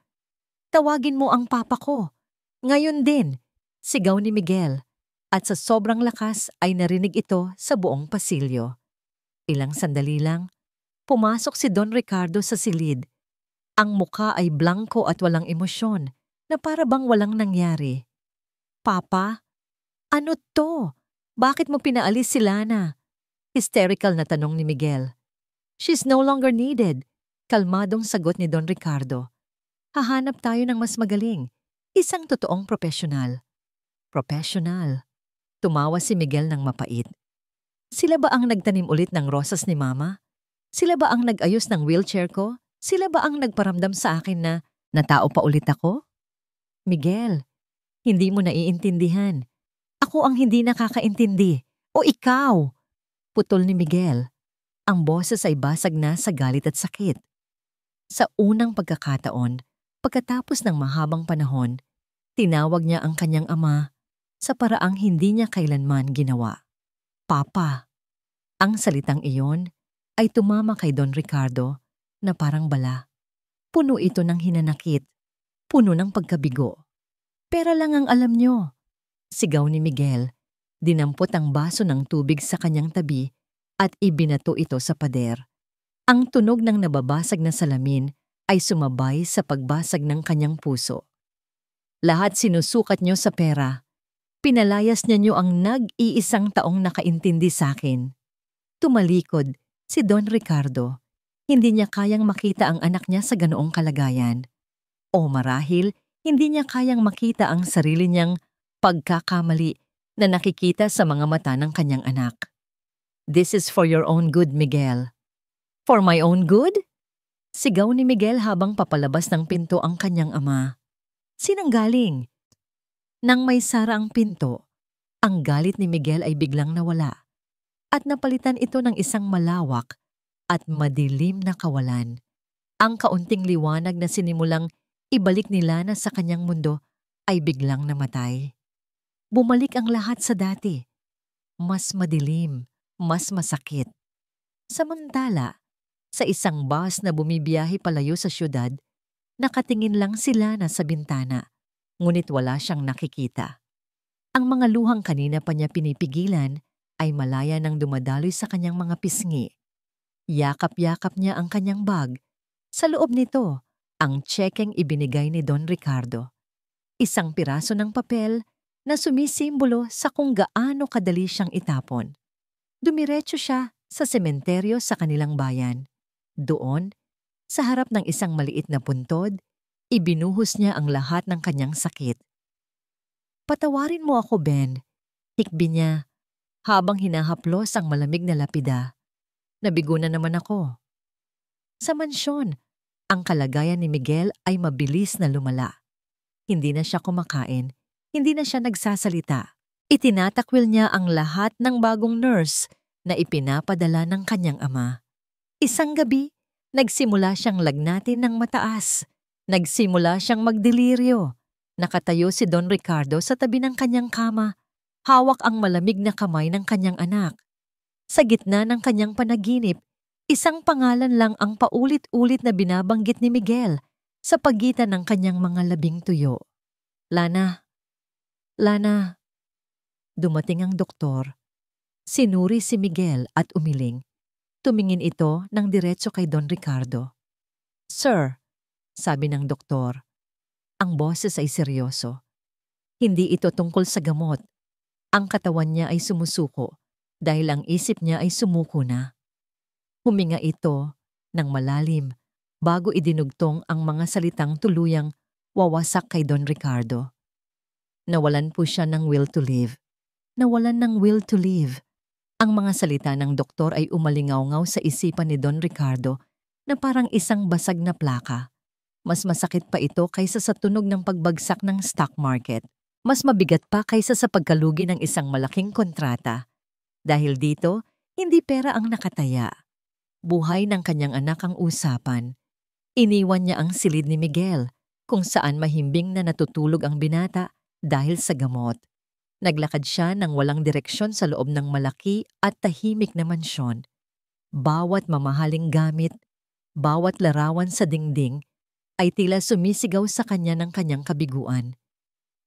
Tawagin mo ang papa ko. Ngayon din, sigaw ni Miguel. At sa sobrang lakas ay narinig ito sa buong pasilyo. Ilang sandali lang, pumasok si Don Ricardo sa silid. Ang muka ay blanko at walang emosyon na para bang walang nangyari. Papa, ano to? Bakit mo pinaalis si Lana? Hysterical na tanong ni Miguel. She's no longer needed. Kalmadong sagot ni Don Ricardo. Hahanap tayo ng mas magaling. Isang totoong profesional. Professional. Tumawa si Miguel ng mapait. Sila ba ang nagtanim ulit ng rosas ni Mama? Sila ba ang nag-ayos ng wheelchair ko? Sila ba ang nagparamdam sa akin na natao pa ulit ako? Miguel, hindi mo naiintindihan. Ako ang hindi nakakaintindi. O ikaw! Putol ni Miguel. Ang boses ay basag na sa galit at sakit. Sa unang pagkakataon, pagkatapos ng mahabang panahon, tinawag niya ang kanyang ama sa paraang hindi niya kailanman ginawa. Papa. Ang salitang iyon ay tumama kay Don Ricardo na parang bala. Puno ito ng hinanakit, puno ng pagkabigo. Pera lang ang alam niyo. Sigaw ni Miguel, dinampot ang baso ng tubig sa kanyang tabi at ibinato ito sa pader. Ang tunog ng nababasag na salamin ay sumabay sa pagbasag ng kanyang puso. Lahat sinusukat niyo sa pera. Pinalayas niyo ang nag-iisang taong nakaintindi sa akin. Tumalikod si Don Ricardo. Hindi niya kayang makita ang anak niya sa ganoong kalagayan. O marahil, hindi niya kayang makita ang sarili niyang pagkakamali na nakikita sa mga mata ng kanyang anak. This is for your own good, Miguel. For my own good? Sigaw ni Miguel habang papalabas ng pinto ang kanyang ama. Sinang galing? Nang may sara ang pinto, ang galit ni Miguel ay biglang nawala at napalitan ito ng isang malawak at madilim na kawalan. Ang kaunting liwanag na sinimulang ibalik ni Lana sa kanyang mundo ay biglang namatay. Bumalik ang lahat sa dati. Mas madilim, mas masakit. Samantala, sa isang bus na bumibiyahe palayo sa syudad, nakatingin lang si Lana sa bintana, ngunit wala siyang nakikita. Ang mga luhang kanina pa niya pinipigilan ay malaya nang dumadaloy sa kanyang mga pisngi. Yakap-yakap niya ang kanyang bag. Sa loob nito, ang tsekeng ibinigay ni Don Ricardo. Isang piraso ng papel na sumisimbolo sa kung gaano kadali siyang itapon. Dumiretso siya sa sementeryo sa kanilang bayan. Doon, sa harap ng isang maliit na puntod, ibinuhos niya ang lahat ng kanyang sakit. Patawarin mo ako, Ben. Hikbi niya, habang hinahaplos ang malamig na lapida. Nabigo na naman ako. Sa mansyon, ang kalagayan ni Miguel ay mabilis na lumala. Hindi na siya kumakain, hindi na siya nagsasalita. Itinatakwil niya ang lahat ng bagong nurse na ipinapadala ng kanyang ama. Isang gabi, nagsimula siyang lagnatin ng mataas. Nagsimula siyang magdeliryo. Nakatayo si Don Ricardo sa tabi ng kanyang kama. Hawak ang malamig na kamay ng kanyang anak. Sa gitna ng kanyang panaginip, isang pangalan lang ang paulit-ulit na binabanggit ni Miguel sa pagitan ng kanyang mga labing tuyo. Lana. Lana. Dumating ang doktor. Sinuri si Miguel at umiling. Tumingin ito ng diretso kay Don Ricardo. Sir, sabi ng doktor, ang boses ay seryoso. Hindi ito tungkol sa gamot. Ang katawan niya ay sumusuko dahil ang isip niya ay sumuko na. Huminga ito ng malalim bago idinugtong ang mga salitang tuluyang wawasak kay Don Ricardo. Nawalan po siya ng will to live. Nawalan ng will to live. Ang mga salita ng doktor ay umalingaw-ngaw sa isipan ni Don Ricardo na parang isang basag na plaka. Mas masakit pa ito kaysa sa tunog ng pagbagsak ng stock market. Mas mabigat pa kaysa sa pagkalugi ng isang malaking kontrata. Dahil dito, hindi pera ang nakataya. Buhay ng kanyang anak ang usapan. Iniwan niya ang silid ni Miguel, kung saan mahimbing na natutulog ang binata dahil sa gamot. Naglakad siya ng walang direksyon sa loob ng malaki at tahimik na mansyon. Bawat mamahaling gamit, bawat larawan sa dingding ay tila sumisigaw sa kanya ng kanyang kabiguan.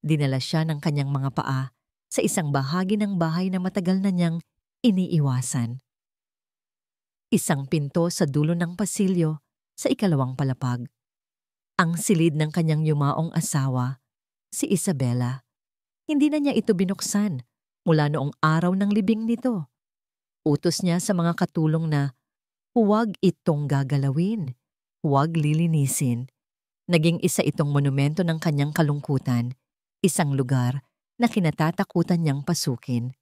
Dinala siya ng kanyang mga paa sa isang bahagi ng bahay na matagal na niyang iniiwasan. Isang pinto sa dulo ng pasilyo sa ikalawang palapag. Ang silid ng kanyang yumaong asawa, si Isabela. Hindi na niya ito binuksan mula noong araw ng libing nito. Utos niya sa mga katulong na huwag itong gagalawin, huwag lilinisin. Naging isa itong monumento ng kanyang kalungkutan, isang lugar na kinatatakutan niyang pasukin.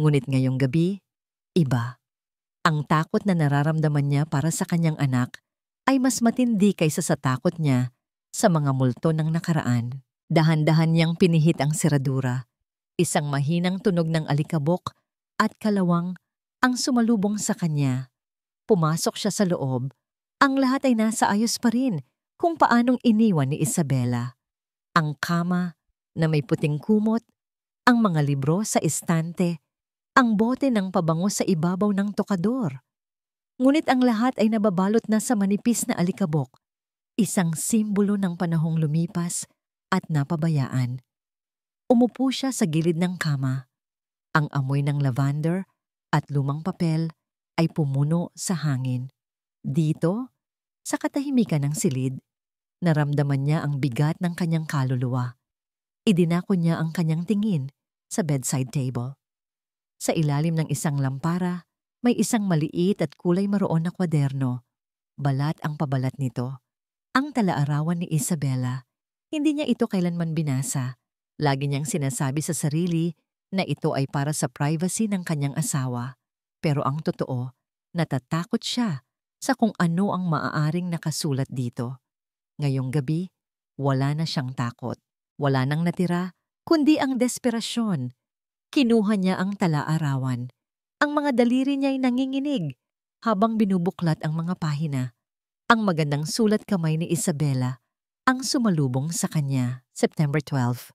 Ngunit ngayong gabi, iba. Ang takot na nararamdaman niya para sa kanyang anak ay mas matindi kaysa sa takot niya sa mga multo ng nakaraan. Dahan-dahan niyang pinihit ang seradura. Isang mahinang tunog ng alikabok at kalawang ang sumalubong sa kanya. Pumasok siya sa loob. Ang lahat ay nasa ayos pa rin kung paanong iniwan ni Isabela. Ang kama na may puting kumot, ang mga libro sa estante, ang bote ng pabango sa ibabaw ng tokador. Ngunit ang lahat ay nababalot na sa manipis na alikabok, isang simbolo ng panahong lumipas at napabayaan. Umupo siya sa gilid ng kama. Ang amoy ng lavender at lumang papel ay pumuno sa hangin. Dito, sa katahimikan ng silid, naramdaman niya ang bigat ng kanyang kaluluwa. Idinako niya ang kanyang tingin sa bedside table. Sa ilalim ng isang lampara, may isang maliit at kulay maroon na kwaderno. Balat ang pabalat nito. Ang talaarawan ni Isabela. Hindi niya ito kailanman binasa. Lagi niyang sinasabi sa sarili na ito ay para sa privacy ng kanyang asawa. Pero ang totoo, natatakot siya sa kung ano ang maaaring nakasulat dito. Ngayong gabi, wala na siyang takot. Wala nang natira, kundi ang desperasyon. Kinuha niya ang talaarawan. Ang mga daliri niya ay nanginginig habang binubuklat ang mga pahina. Ang magandang sulat kamay ni Isabela ang sumalubong sa kanya, September 12.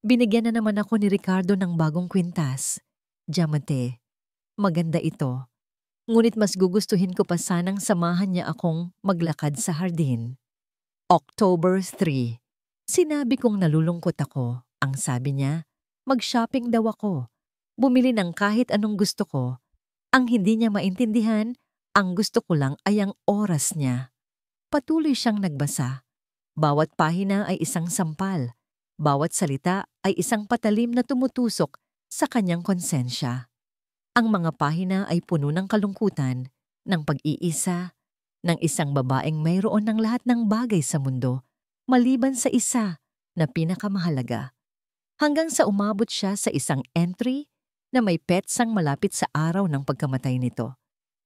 Binigyan na naman ako ni Ricardo ng bagong kwintas. Diamante, maganda ito. Ngunit mas gugustuhin ko pa sanang samahan niya akong maglakad sa hardin. October 3. Sinabi kong nalulungkot ako. Ang sabi niya, mag-shopping daw ako. Bumili ng kahit anong gusto ko. Ang hindi niya maintindihan, ang gusto ko lang ay ang oras niya. Patuloy siyang nagbasa. Bawat pahina ay isang sampal. Bawat salita ay isang patalim na tumutusok sa kanyang konsensya. Ang mga pahina ay puno ng kalungkutan, ng pag-iisa, ng isang babaeng mayroon ng lahat ng bagay sa mundo, maliban sa isa na pinakamahalaga. Hanggang sa umabot siya sa isang entry na may petsang malapit sa araw ng pagkamatay nito.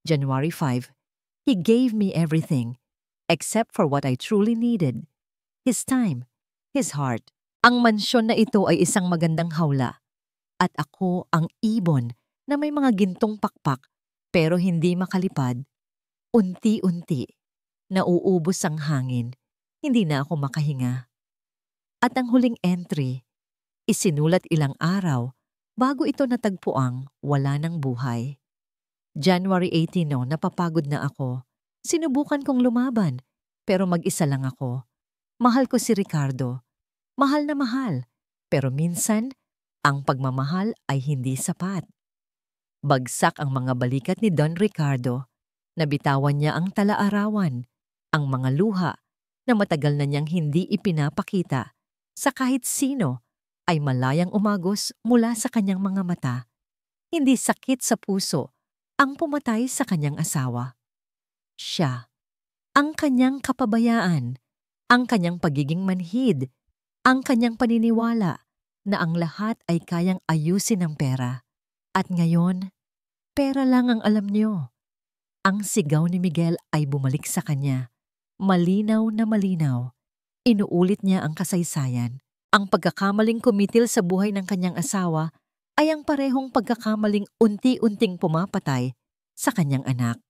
January 5, he gave me everything, except for what I truly needed. His time, his heart. Ang mansyon na ito ay isang magandang hawla. At ako ang ibon na may mga gintong pakpak pero hindi makalipad. Unti-unti, nauubos ang hangin. Hindi na ako makahinga. At ang huling entry, isinulat ilang araw bago ito natagpuang wala ng buhay. January 18, napapagod na ako. Sinubukan kong lumaban, pero mag-isa lang ako. Mahal ko si Ricardo. Mahal na mahal. Pero minsan, ang pagmamahal ay hindi sapat. Bagsak ang mga balikat ni Don Ricardo. Nabitawan niya ang talaarawan, ang mga luha na matagal na niyang hindi ipinapakita sa kahit sino ay malayang umagos mula sa kanyang mga mata. Hindi sakit sa puso ang pumatay sa kanyang asawa. Siya, ang kanyang kapabayaan, ang kanyang pagiging manhid, ang kanyang paniniwala na ang lahat ay kayang ayusin ng pera. At ngayon, pera lang ang alam niyo. Ang sigaw ni Miguel ay bumalik sa kanya. Malinaw na malinaw. Inuulit niya ang kasaysayan. Ang pagkakamaling kumitil sa buhay ng kanyang asawa ay ang parehong pagkakamaling unti-unting pumapatay sa kanyang anak.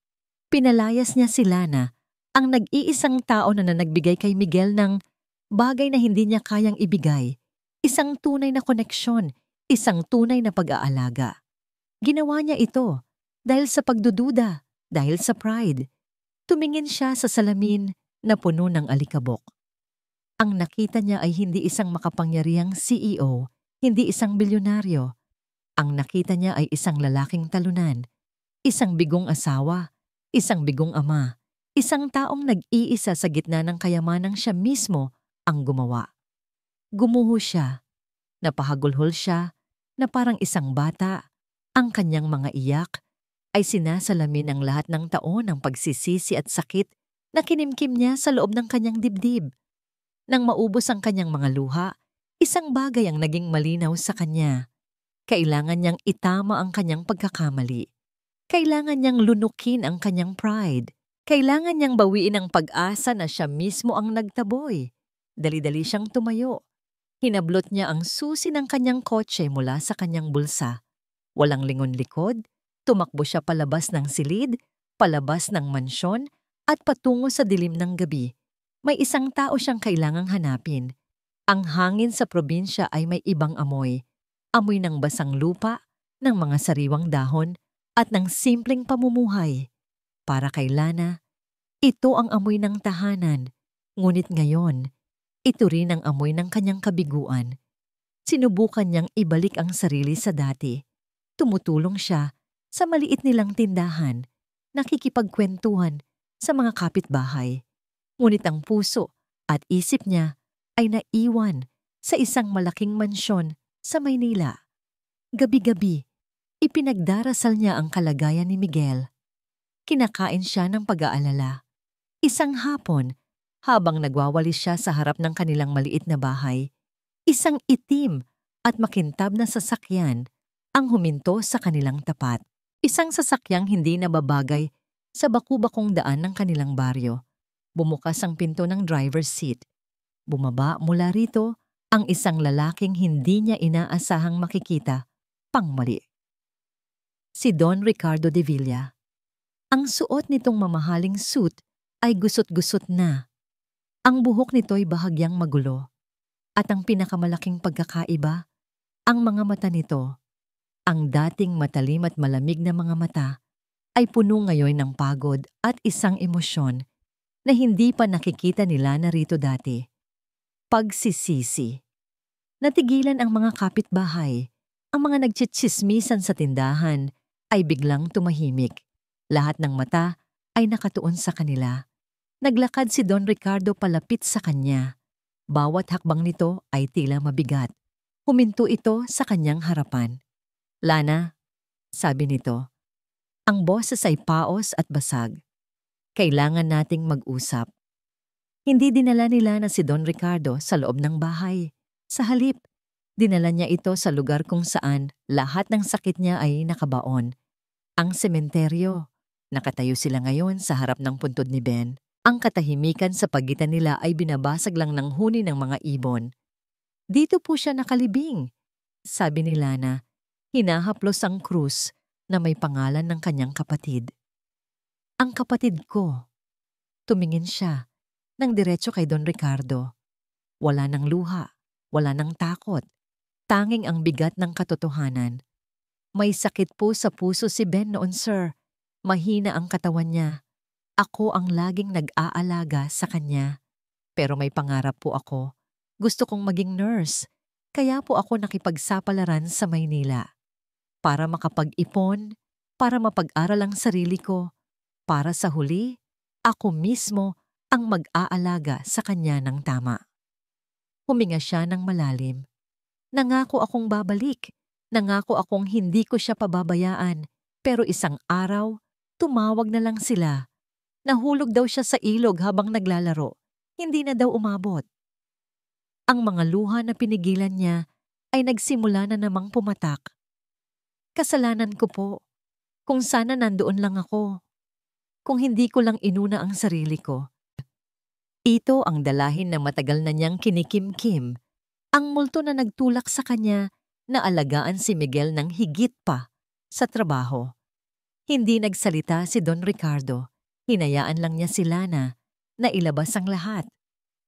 Pinalayas niya si Lana, ang nag-iisang tao na nagbigay kay Miguel ng bagay na hindi niya kayang ibigay. Isang tunay na koneksyon, isang tunay na pag-aalaga. Ginawa niya ito dahil sa pagdududa, dahil sa pride. Tumingin siya sa salamin na puno ng alikabok. Ang nakita niya ay hindi isang makapangyarihang CEO, hindi isang bilyonaryo. Ang nakita niya ay isang lalaking talunan, isang bigong asawa, isang bigong ama, isang taong nag-iisa sa gitna ng kayamanang siya mismo ang gumawa. Gumuho siya, napahagulhol siya, na parang isang bata. Ang kanyang mga iyak ay sinasalamin ang lahat ng taon ng pagsisisi at sakit na kinimkim niya sa loob ng kanyang dibdib. Nang maubos ang kanyang mga luha, isang bagay ang naging malinaw sa kanya. Kailangan niyang itama ang kanyang pagkakamali. Kailangan niyang lunukin ang kanyang pride. Kailangan niyang bawiin ang pag-asa na siya mismo ang nagtaboy. Dali-dali siyang tumayo. Hinablot niya ang susi ng kanyang kotse mula sa kanyang bulsa. Walang lingon-likod, tumakbo siya palabas ng silid, palabas ng mansyon, at patungo sa dilim ng gabi. May isang tao siyang kailangang hanapin. Ang hangin sa probinsya ay may ibang amoy. Amoy ng basang lupa, ng mga sariwang dahon, at ng simpleng pamumuhay. Para kay Lana, ito ang amoy ng tahanan. Ngunit ngayon, ito rin ang amoy ng kanyang kabiguan. Sinubukan niyang ibalik ang sarili sa dati. Tumutulong siya sa maliit nilang tindahan, nakikipagkwentuhan sa mga kapitbahay. Ngunit ang puso at isip niya ay naiwan sa isang malaking mansyon sa Maynila. Gabi-gabi, ipinagdarasal niya ang kalagayan ni Miguel. Kinakain siya ng pag-aalala. Isang hapon, habang nagwawalis siya sa harap ng kanilang maliit na bahay, isang itim at makintab na sasakyan ang huminto sa kanilang tapat. Isang sasakyang hindi nababagay sa baku-bakong daan ng kanilang baryo. Bumukas ang pinto ng driver's seat. Bumaba mula rito ang isang lalaking hindi niya inaasahang makikita, pangmali. Si Don Ricardo de Villa. Ang suot nitong mamahaling suit ay gusot-gusot na. Ang buhok nito'y bahagyang magulo. At ang pinakamalaking pagkakaiba, ang mga mata nito, ang dating matalim at malamig na mga mata, ay puno ngayon ng pagod at isang emosyon na hindi pa nakikita nila narito dati. Pagsisisi. Natigilan ang mga kapitbahay. Ang mga nagtsitsismisan sa tindahan ay biglang tumahimik. Lahat ng mata ay nakatuon sa kanila. Naglakad si Don Ricardo palapit sa kanya. Bawat hakbang nito ay tila mabigat. Huminto ito sa kanyang harapan. "Lana," sabi nito, ang boses ay paos at basag. "Kailangan nating mag-usap." Hindi dinala nila na si Don Ricardo sa loob ng bahay. Sa halip, dinala niya ito sa lugar kung saan lahat ng sakit niya ay nakabaon. Ang sementeryo. Nakatayo sila ngayon sa harap ng puntod ni Ben. Ang katahimikan sa pagitan nila ay binabasag lang ng huni ng mga ibon. "Dito po siya nakalibing," sabi ni Lana. Hinahaplos ang krus na may pangalan ng kanyang kapatid. "Ang kapatid ko." Tumingin siya ng diretso kay Don Ricardo. Wala ng luha, wala ng takot. Tanging ang bigat ng katotohanan. "May sakit po sa puso si Ben noon, sir. Mahina ang katawan niya. Ako ang laging nag-aalaga sa kanya. Pero may pangarap po ako. Gusto kong maging nurse. Kaya po ako nakipagsapalaran sa Maynila. Para makapag-ipon, para mapag-aral ang sarili ko. Para sa huli, ako mismo ang mag-aalaga sa kanya ng tama." Huminga siya ng malalim. "Nangako akong babalik. Nangako akong hindi ko siya pababayaan. Pero isang araw, tumawag na lang sila. Nahulog daw siya sa ilog habang naglalaro. Hindi na daw umabot." Ang mga luha na pinigilan niya ay nagsimula na namang pumatak. "Kasalanan ko po. Kung sana nandoon lang ako. Kung hindi ko lang inuna ang sarili ko." Ito ang dalahin na matagal na niyang kinikimkim. Ang multo na nagtulak sa kanya na alagaan si Miguel ng higit pa sa trabaho. Hindi nagsalita si Don Ricardo. Hinayaan lang niya si Lana na ilabas ang lahat.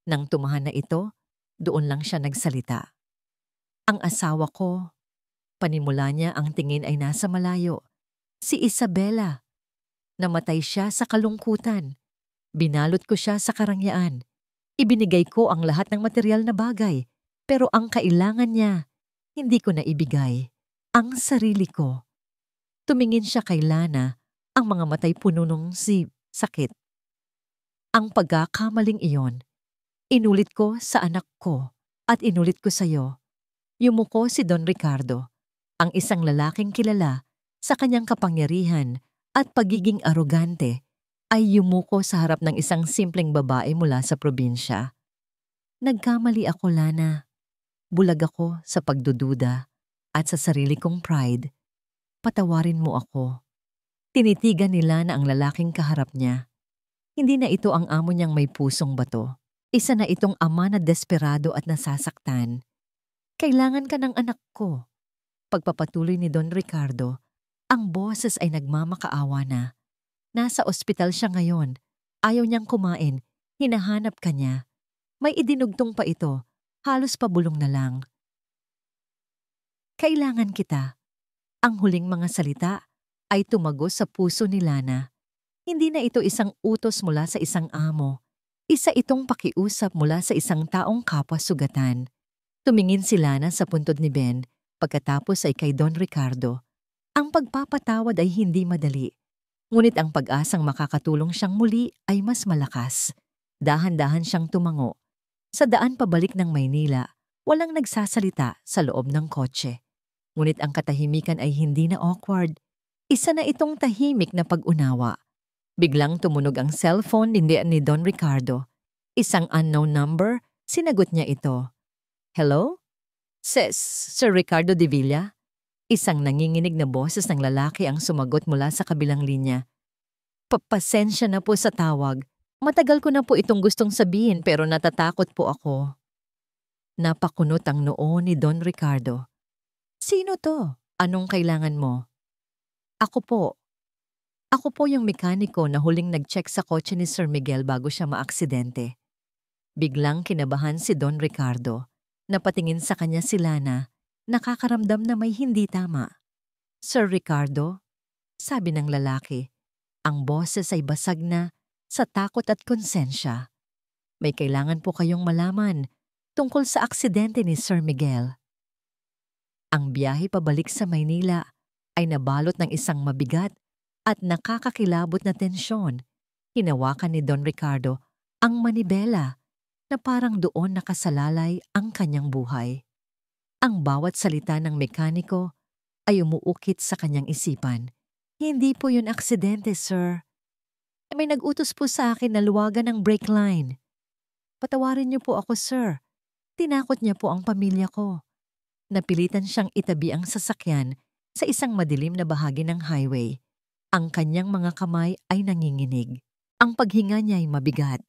Nang tumahan na ito, doon lang siya nagsalita. "Ang asawa ko, Panimula niya ang tingin ay nasa malayo. Si Isabela. Namatay siya sa kalungkutan. Binalot ko siya sa karangyaan. Ibinigay ko ang lahat ng material na bagay. Pero ang kailangan niya, hindi ko na ibigay. Ang sarili ko. Tumingin siya kay Lana, ang mga matay puno ng sakit. Ang pagkakamaling iyon, inulit ko sa anak ko at inulit ko sa iyo. Yumuko si Don Ricardo, ang isang lalaking kilala sa kanyang kapangyarihan at pagiging arogante, ay yumuko sa harap ng isang simpleng babae mula sa probinsya. Nagkamali ako, Lana. Bulag ako sa pagdududa at sa sarili kong pride. Patawarin mo ako. Tinitigan ni Lana ang lalaking kaharap niya. Hindi na ito ang amo niyang may pusong bato. Isa na itong ama na desperado at nasasaktan. Kailangan ka ng anak ko. Pagpapatuloy ni Don Ricardo, ang boses ay nagmamakaawa na. Nasa ospital siya ngayon. Ayaw niyang kumain. Hinahanap ka niya. May idinugtong pa ito. Halos pabulong na lang. Kailangan kita. Ang huling mga salita ay tumagos sa puso ni Lana. Hindi na ito isang utos mula sa isang amo. Isa itong pakiusap mula sa isang taong kapwa sugatan. Tumingin si Lana sa puntod ni Ben, pagkatapos ay kay Don Ricardo. Ang pagpapatawad ay hindi madali. Ngunit ang pag-asang makakatulong siyang muli ay mas malakas. Dahan-dahan siyang tumango. Sa daan pabalik ng Maynila, walang nagsasalita sa loob ng kotse. Ngunit ang katahimikan ay hindi na awkward. Isa na itong tahimik na pag-unawa. Biglang tumunog ang cellphone ni Don Ricardo. Isang unknown number, sinagot niya ito. Hello? Sir Ricardo de Villa? Isang nanginginig na boses ng lalaki ang sumagot mula sa kabilang linya. Pasensya na po sa tawag. Matagal ko na po itong gustong sabihin pero natatakot po ako. Napakunot ang noo ni Don Ricardo. Sino to? Anong kailangan mo? Ako po yung mekaniko na huling nag-check sa kotse ni Sir Miguel bago siya maaksidente. Biglang kinabahan si Don Ricardo. Napatingin sa kanya si Lana, nakakaramdam na may hindi tama. Sir Ricardo, sabi ng lalaki, ang boses ay basag na sa takot at konsensya. May kailangan po kayong malaman tungkol sa aksidente ni Sir Miguel. Ang biyahe pabalik sa Maynila ay nabalot ng isang mabigat at nakakakilabot na tensyon. Hinawakan ni Don Ricardo ang manibela na parang doon nakasalalay ang kanyang buhay. Ang bawat salita ng mekaniko ay umuukit sa kanyang isipan. Hindi po yun aksidente, sir. May nag-utos po sa akin na luwagan ang brake line. Patawarin niyo po ako, sir. Tinakot niya po ang pamilya ko. Napilitan siyang itabi ang sasakyan sa isang madilim na bahagi ng highway. Ang kanyang mga kamay ay nanginginig. Ang paghinga niya ay mabigat.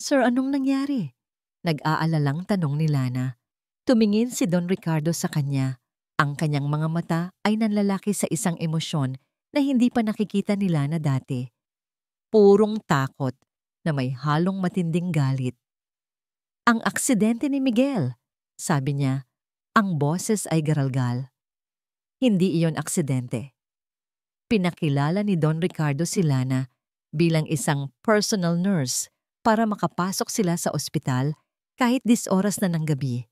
Sir, anong nangyari? Nag-aalalang tanong ni Lana. Tumingin si Don Ricardo sa kanya. Ang kanyang mga mata ay nanlalaki sa isang emosyon na hindi pa nakikita ni Lana dati. Purong takot na may halong matinding galit. Ang aksidente ni Miguel, sabi niya. Ang boses ay garalgal. Hindi iyon aksidente. Pinakilala ni Don Ricardo si Lana bilang isang personal nurse para makapasok sila sa ospital kahit 10 oras na ng gabi.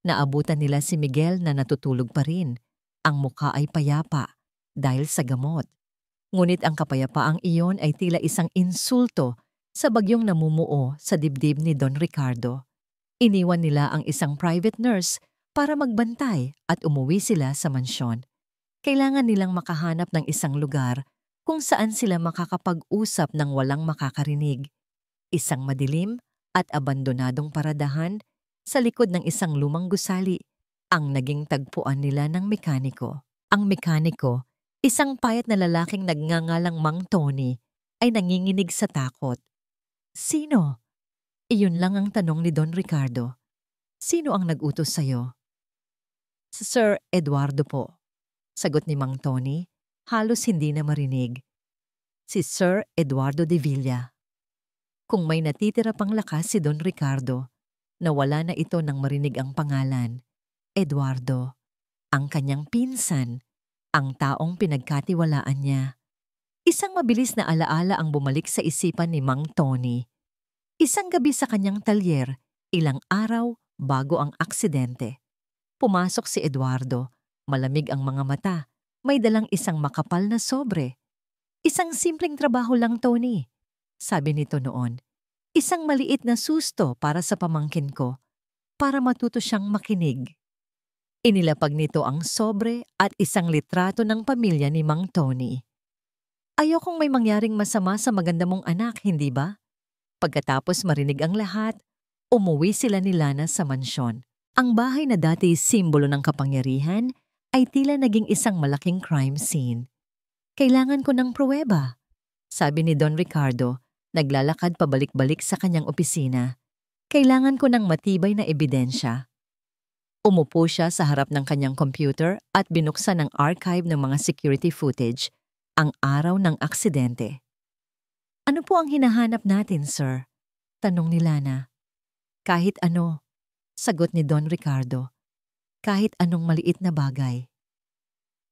Naabutan nila si Miguel na natutulog pa rin. Ang mukha ay payapa dahil sa gamot. Ngunit ang kapayapaang iyon ay tila isang insulto sa bagyong namumuo sa dibdib ni Don Ricardo. Iniwan nila ang isang private nurse para magbantay at umuwi sila sa mansyon. Kailangan nilang makahanap ng isang lugar kung saan sila makakapag-usap ng walang makakarinig. Isang madilim at abandonadong paradahan sa likod ng isang lumang gusali ang naging tagpuan nila ng mekaniko. Ang mekaniko, isang payat na lalaking nagngangalang Mang Tony, ay nanginginig sa takot. Sino? Iyon lang ang tanong ni Don Ricardo. Sino ang nag-utos sa'yo? Si Sir Eduardo po. Sagot ni Mang Tony, halos hindi na marinig. Si Sir Eduardo de Villa. Kung may natitira pang lakas si Don Ricardo, nawala na ito nang marinig ang pangalan. Eduardo. ang kanyang pinsan, ang taong pinagkatiwalaan niya. Isang mabilis na alaala ang bumalik sa isipan ni Mang Tony. Isang gabi sa kanyang talyer, ilang araw bago ang aksidente. Pumasok si Eduardo, malamig ang mga mata, may dalang isang makapal na sobre. Isang simpleng trabaho lang, Tony, sabi nito noon. Isang maliit na susto para sa pamangkin ko, para matuto siyang makinig. Inilapag nito ang sobre at isang litrato ng pamilya ni Mang Tony. Ayokong may mangyaring masama sa maganda mong anak, hindi ba? Pagkatapos marinig ang lahat, umuwi sila ni Lana sa mansyon. Ang bahay na dati simbolo ng kapangyarihan ay tila naging isang malaking crime scene. Kailangan ko ng pruweba, sabi ni Don Ricardo, naglalakad pabalik-balik sa kanyang opisina. Kailangan ko ng matibay na ebidensya. Umupo siya sa harap ng kanyang computer at binuksan ang archive ng mga security footage, ang araw ng aksidente. Ano po ang hinahanap natin, sir? Tanong ni Lana. Kahit ano, sagot ni Don Ricardo. Kahit anong maliit na bagay.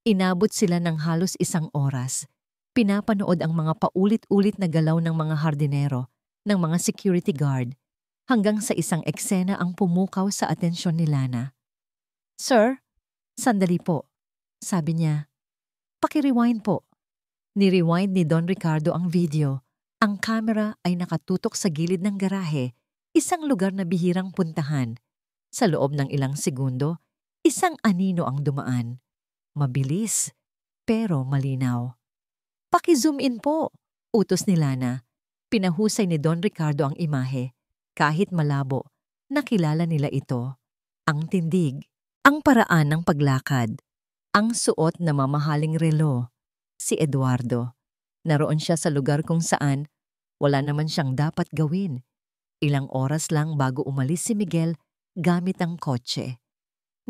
Inabot sila ng halos 1 oras. Pinapanood ang mga paulit-ulit na galaw ng mga hardinero, ng mga security guard, hanggang sa isang eksena ang pumukaw sa atensyon ni Lana. Sir, sandali po, sabi niya. Paki-rewind po. Ni-rewind ni Don Ricardo ang video. Ang kamera ay nakatutok sa gilid ng garahe, isang lugar na bihirang puntahan. Sa loob ng ilang segundo, isang anino ang dumaan. Mabilis, pero malinaw. Paki-zoom in po, utos ni Lana. Pinahusay ni Don Ricardo ang imahe. Kahit malabo, nakilala nila ito. Ang tindig, ang paraan ng paglakad, ang suot na mamahaling relo. Si Eduardo. Naroon siya sa lugar kung saan wala naman siyang dapat gawin. Ilang oras lang bago umalis si Miguel gamit ang kotse.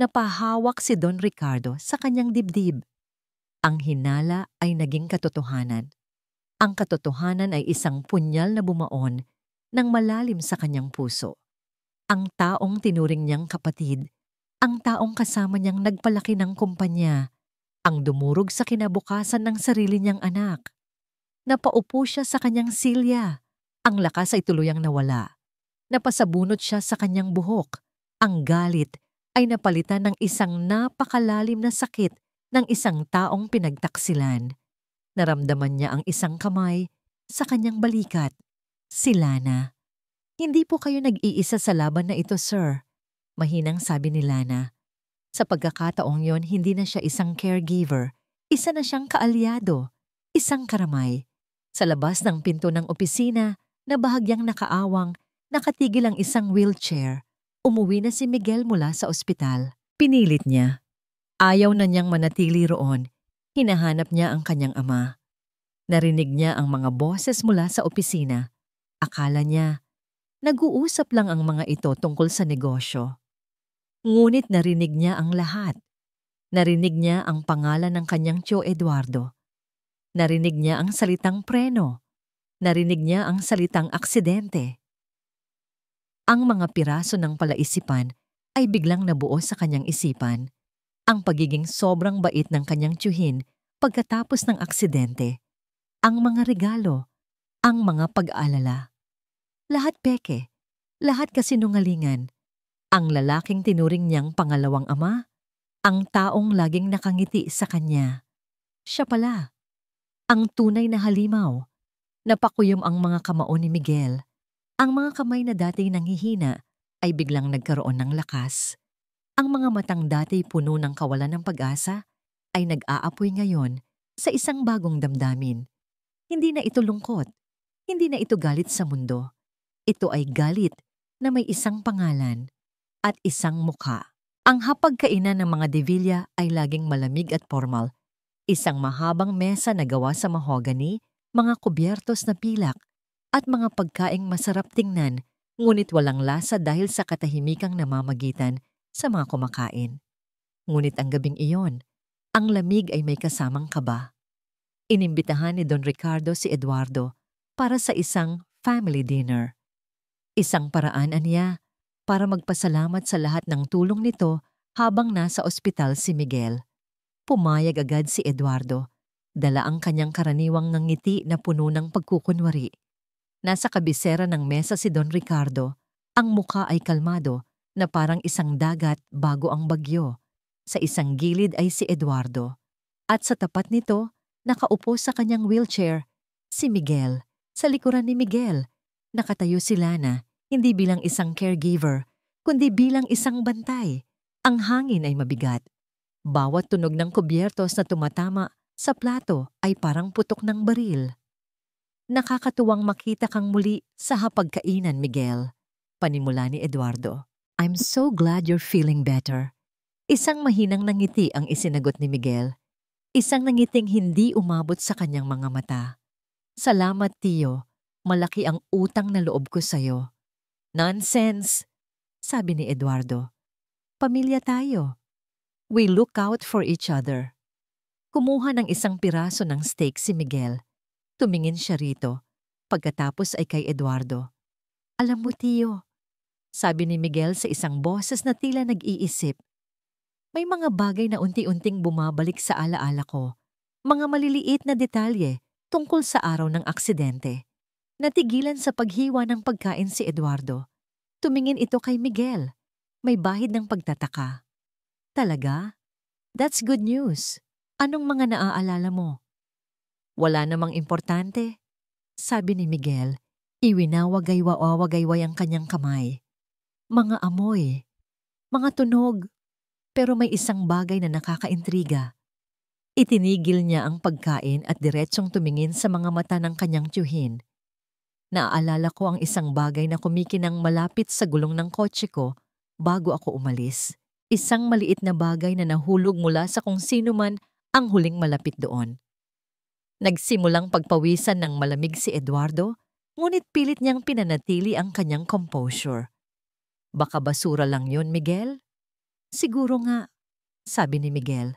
Napahawak si Don Ricardo sa kanyang dibdib. Ang hinala ay naging katotohanan. Ang katotohanan ay isang punyal na bumaon ng malalim sa kanyang puso. Ang taong tinuring niyang kapatid, ang taong kasama niyang nagpalaki ng kumpanya, ang dumurog sa kinabukasan ng sarili niyang anak. Napaupo siya sa kanyang silya. Ang lakas ay tuluyang nawala. Napasabunot siya sa kanyang buhok. Ang galit ay napalitan ng isang napakalalim na sakit ng isang taong pinagtaksilan. Naramdaman niya ang isang kamay sa kanyang balikat. Si Lana. Hindi po kayo nag-iisa sa laban na ito, sir. Mahinang sabi ni Lana. Sa pagkakataong yon, hindi na siya isang caregiver. Isa na siyang kaalyado. Isang karamay. Sa labas ng pinto ng opisina, na bahagyang nakaawang, nakatigil ang isang wheelchair. Umuwi na si Miguel mula sa ospital. Pinilit niya. Ayaw na niyang manatili roon. Hinahanap niya ang kanyang ama. Narinig niya ang mga boses mula sa opisina. Akala niya, nag-uusap lang ang mga ito tungkol sa negosyo. Ngunit narinig niya ang lahat. Narinig niya ang pangalan ng kanyang tiyo Eduardo. Narinig niya ang salitang preno. Narinig niya ang salitang aksidente. Ang mga piraso ng palaisipan ay biglang nabuo sa kanyang isipan. Ang pagiging sobrang bait ng kanyang tiyuhin pagkatapos ng aksidente. Ang mga regalo, ang mga pag-aalala. Lahat peke, lahat kasinungalingan. Ang lalaking tinuring niyang pangalawang ama, ang taong laging nakangiti sa kanya. Siya pala, ang tunay na halimaw. Napakuyom ang mga kamao ni Miguel. Ang mga kamay na dati nanghihina ay biglang nagkaroon ng lakas. Ang mga matang dati puno ng kawalan ng pag-asa ay nag-aapoy ngayon sa isang bagong damdamin. Hindi na ito lungkot. Hindi na ito galit sa mundo. Ito ay galit na may isang pangalan at isang mukha. Ang hapagkainan ng mga De Villa ay laging malamig at formal. Isang mahabang mesa na gawa sa mahogany, mga kubyertos na pilak, at mga pagkaing masarap tingnan, ngunit walang lasa dahil sa katahimikang namamagitan sa mga kumakain. Ngunit ang gabing iyon, ang lamig ay may kasamang kaba. Inimbitahan ni Don Ricardo si Eduardo para sa isang family dinner. Isang paraan niya para magpasalamat sa lahat ng tulong nito Habang nasa ospital si Miguel, pumayag agad si Eduardo. Dala ang kanyang karaniwang ngiti na puno ng pagkukunwari. Nasa kabisera ng mesa si Don Ricardo. Ang muka ay kalmado na parang isang dagat bago ang bagyo. Sa isang gilid ay si Eduardo. At sa tapat nito, nakaupo sa kanyang wheelchair, si Miguel. Sa likuran ni Miguel, nakatayo si Lana, hindi bilang isang caregiver, kundi bilang isang bantay. Ang hangin ay mabigat. Bawat tunog ng kubyertos na tumatama sa plato ay parang putok ng baril. Nakakatuwang makita kang muli sa hapagkainan, Miguel. Panimula ni Eduardo. I'm so glad you're feeling better. Isang mahinang nangiti ang isinagot ni Miguel. Isang nangiting hindi umabot sa kanyang mga mata. Salamat, Tio. Malaki ang utang na loob ko sa'yo. Nonsense, sabi ni Eduardo. Pamilya tayo. We look out for each other. Kumuha ng isang piraso ng steak si Miguel. Tumingin siya rito. Pagkatapos ay kay Eduardo. Alam mo, Tio, sabi ni Miguel sa isang boses na tila nag-iisip. May mga bagay na unti-unting bumabalik sa alaala ko. Mga maliliit na detalye tungkol sa araw ng aksidente. Natigilan sa paghiwa ng pagkain si Eduardo. Tumingin ito kay Miguel. May bahid ng pagtataka. Talaga? That's good news. Anong mga naaalala mo? Wala namang importante, sabi ni Miguel. Iwinawagay-wawagayway ang kanyang kamay. Mga amoy, mga tunog, pero may isang bagay na nakakaintriga. Itinigil niya ang pagkain at diretsong tumingin sa mga mata ng kanyang tiyuhin. Naaalala ko ang isang bagay na kumikinang malapit sa gulong ng kotse ko bago ako umalis. Isang maliit na bagay na nahulog mula sa kung sino man ang huling malapit doon. Nagsimulang pagpawisan ng malamig si Eduardo, ngunit pilit niyang pinanatili ang kanyang composure. Baka basura lang yon, Miguel? Siguro nga, sabi ni Miguel.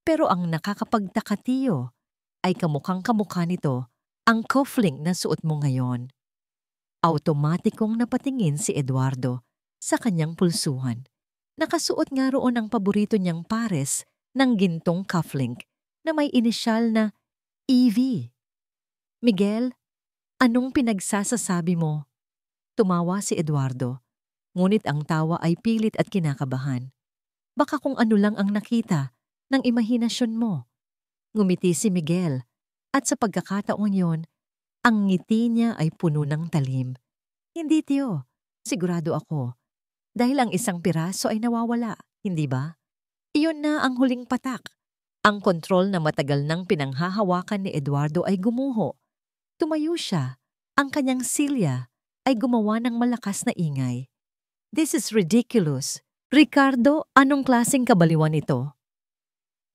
Pero ang nakakapagtaka, Tio, ay kamukhang-kamukha nito ang cufflink na suot mo ngayon. Automatikong napatingin si Eduardo sa kanyang pulsuhan. Nakasuot nga roon ang paborito niyang pares ng gintong cufflink na may inisyal na EV. Miguel, anong pinagsasasabi mo? Tumawa si Eduardo, ngunit ang tawa ay pilit at kinakabahan. Baka kung ano lang ang nakita ng imahinasyon mo. Ngumiti si Miguel at sa pagkakataong yon, ang ngiti niya ay puno ng talim. Hindi, Tio. Sigurado ako. Dahil ang isang piraso ay nawawala, hindi ba? Iyon na ang huling patak. Ang kontrol na matagal nang pinanghahawakan ni Eduardo ay gumuho. Tumayo siya. Ang kanyang silya ay gumawa ng malakas na ingay. This is ridiculous. Ricardo, anong klaseng kabaliwan ito?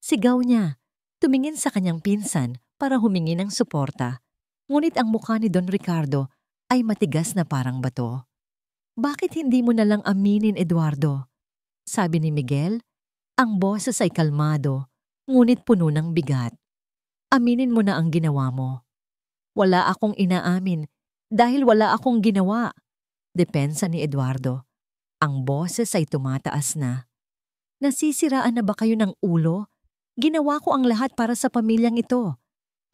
Sigaw niya. Tumingin sa kanyang pinsan para humingi ng suporta. Ngunit ang mukha ni Don Ricardo ay matigas na parang bato. Bakit hindi mo na lang aminin, Eduardo? Sabi ni Miguel. Ang boses ay kalmado, ngunit puno ng bigat. Aminin mo na ang ginawa mo. Wala akong inaamin dahil wala akong ginawa. Depensa ni Eduardo. Ang boses ay tumataas na. Nasisiraan na ba kayo ng ulo? Ginawa ko ang lahat para sa pamilyang ito.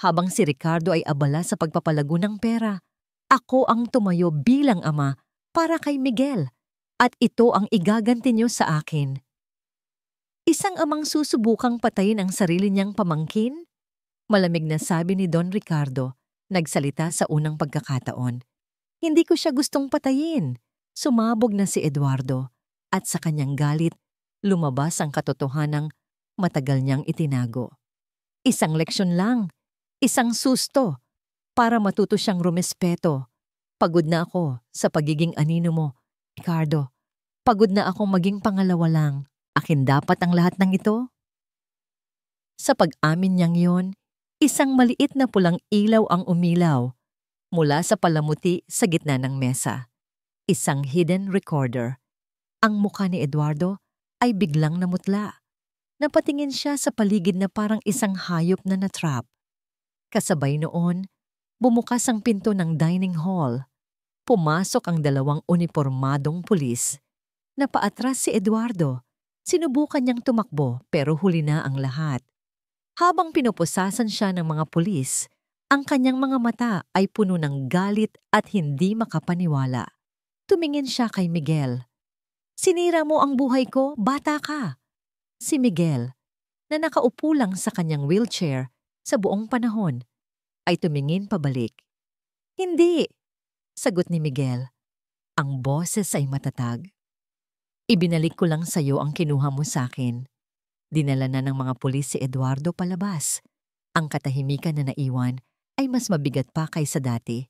Habang si Ricardo ay abala sa pagpapalago ng pera, ako ang tumayo bilang ama para kay Miguel at ito ang igaganti niyo sa akin. Isang amang susubukang patayin ang sarili niyang pamangkin? Malamig na sabi ni Don Ricardo, nagsalita sa unang pagkakataon. Hindi ko siya gustong patayin. Sumabog na si Eduardo at sa kanyang galit, lumabas ang katotohanang matagal niyang itinago. Isang leksyon lang, isang susto, para matuto siyang rumespeto. Pagod na ako sa pagiging anino mo, Ricardo. Pagod na akong maging pangalawa lang. Akin dapat ang lahat ng ito? Sa pag-amin niyang yon, isang maliit na pulang ilaw ang umilaw mula sa palamuti sa gitna ng mesa. Isang hidden recorder. Ang mukha ni Eduardo ay biglang namutla. Napatingin siya sa paligid na parang isang hayop na natrap. Kasabay noon, bumukas ang pinto ng dining hall. Pumasok ang dalawang unipormadong pulis. Napaatras si Eduardo. Sinubukan niyang tumakbo pero huli na ang lahat. Habang pinupusasan siya ng mga pulis, ang kanyang mga mata ay puno ng galit at hindi makapaniwala. Tumingin siya kay Miguel. "Sinira mo ang buhay ko, bata ka." Si Miguel, na nakaupo lang sa kanyang wheelchair sa buong panahon, ay tumingin pabalik. "Hindi," sagot ni Miguel. Ang boses ay matatag. "Ibinalik ko lang sa'yo ang kinuha mo sa'kin." Dinala na ng mga pulis si Eduardo palabas. Ang katahimikan na naiwan ay mas mabigat pa kaysa dati.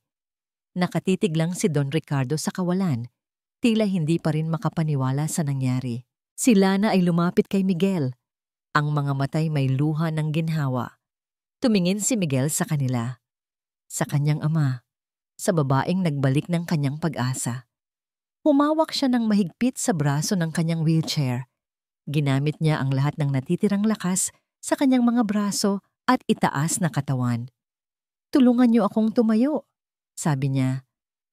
Nakatitig lang si Don Ricardo sa kawalan. Tila hindi pa rin makapaniwala sa nangyari. Si Lana ay lumapit kay Miguel. Ang mga matay may luha ng ginhawa. Tumingin si Miguel sa kanila. Sa kanyang ama. Sa babaeng nagbalik ng kanyang pag-asa. Humawak siya ng mahigpit sa braso ng kanyang wheelchair. Ginamit niya ang lahat ng natitirang lakas sa kanyang mga braso at itaas na katawan. "Tulungan niyo akong tumayo," sabi niya.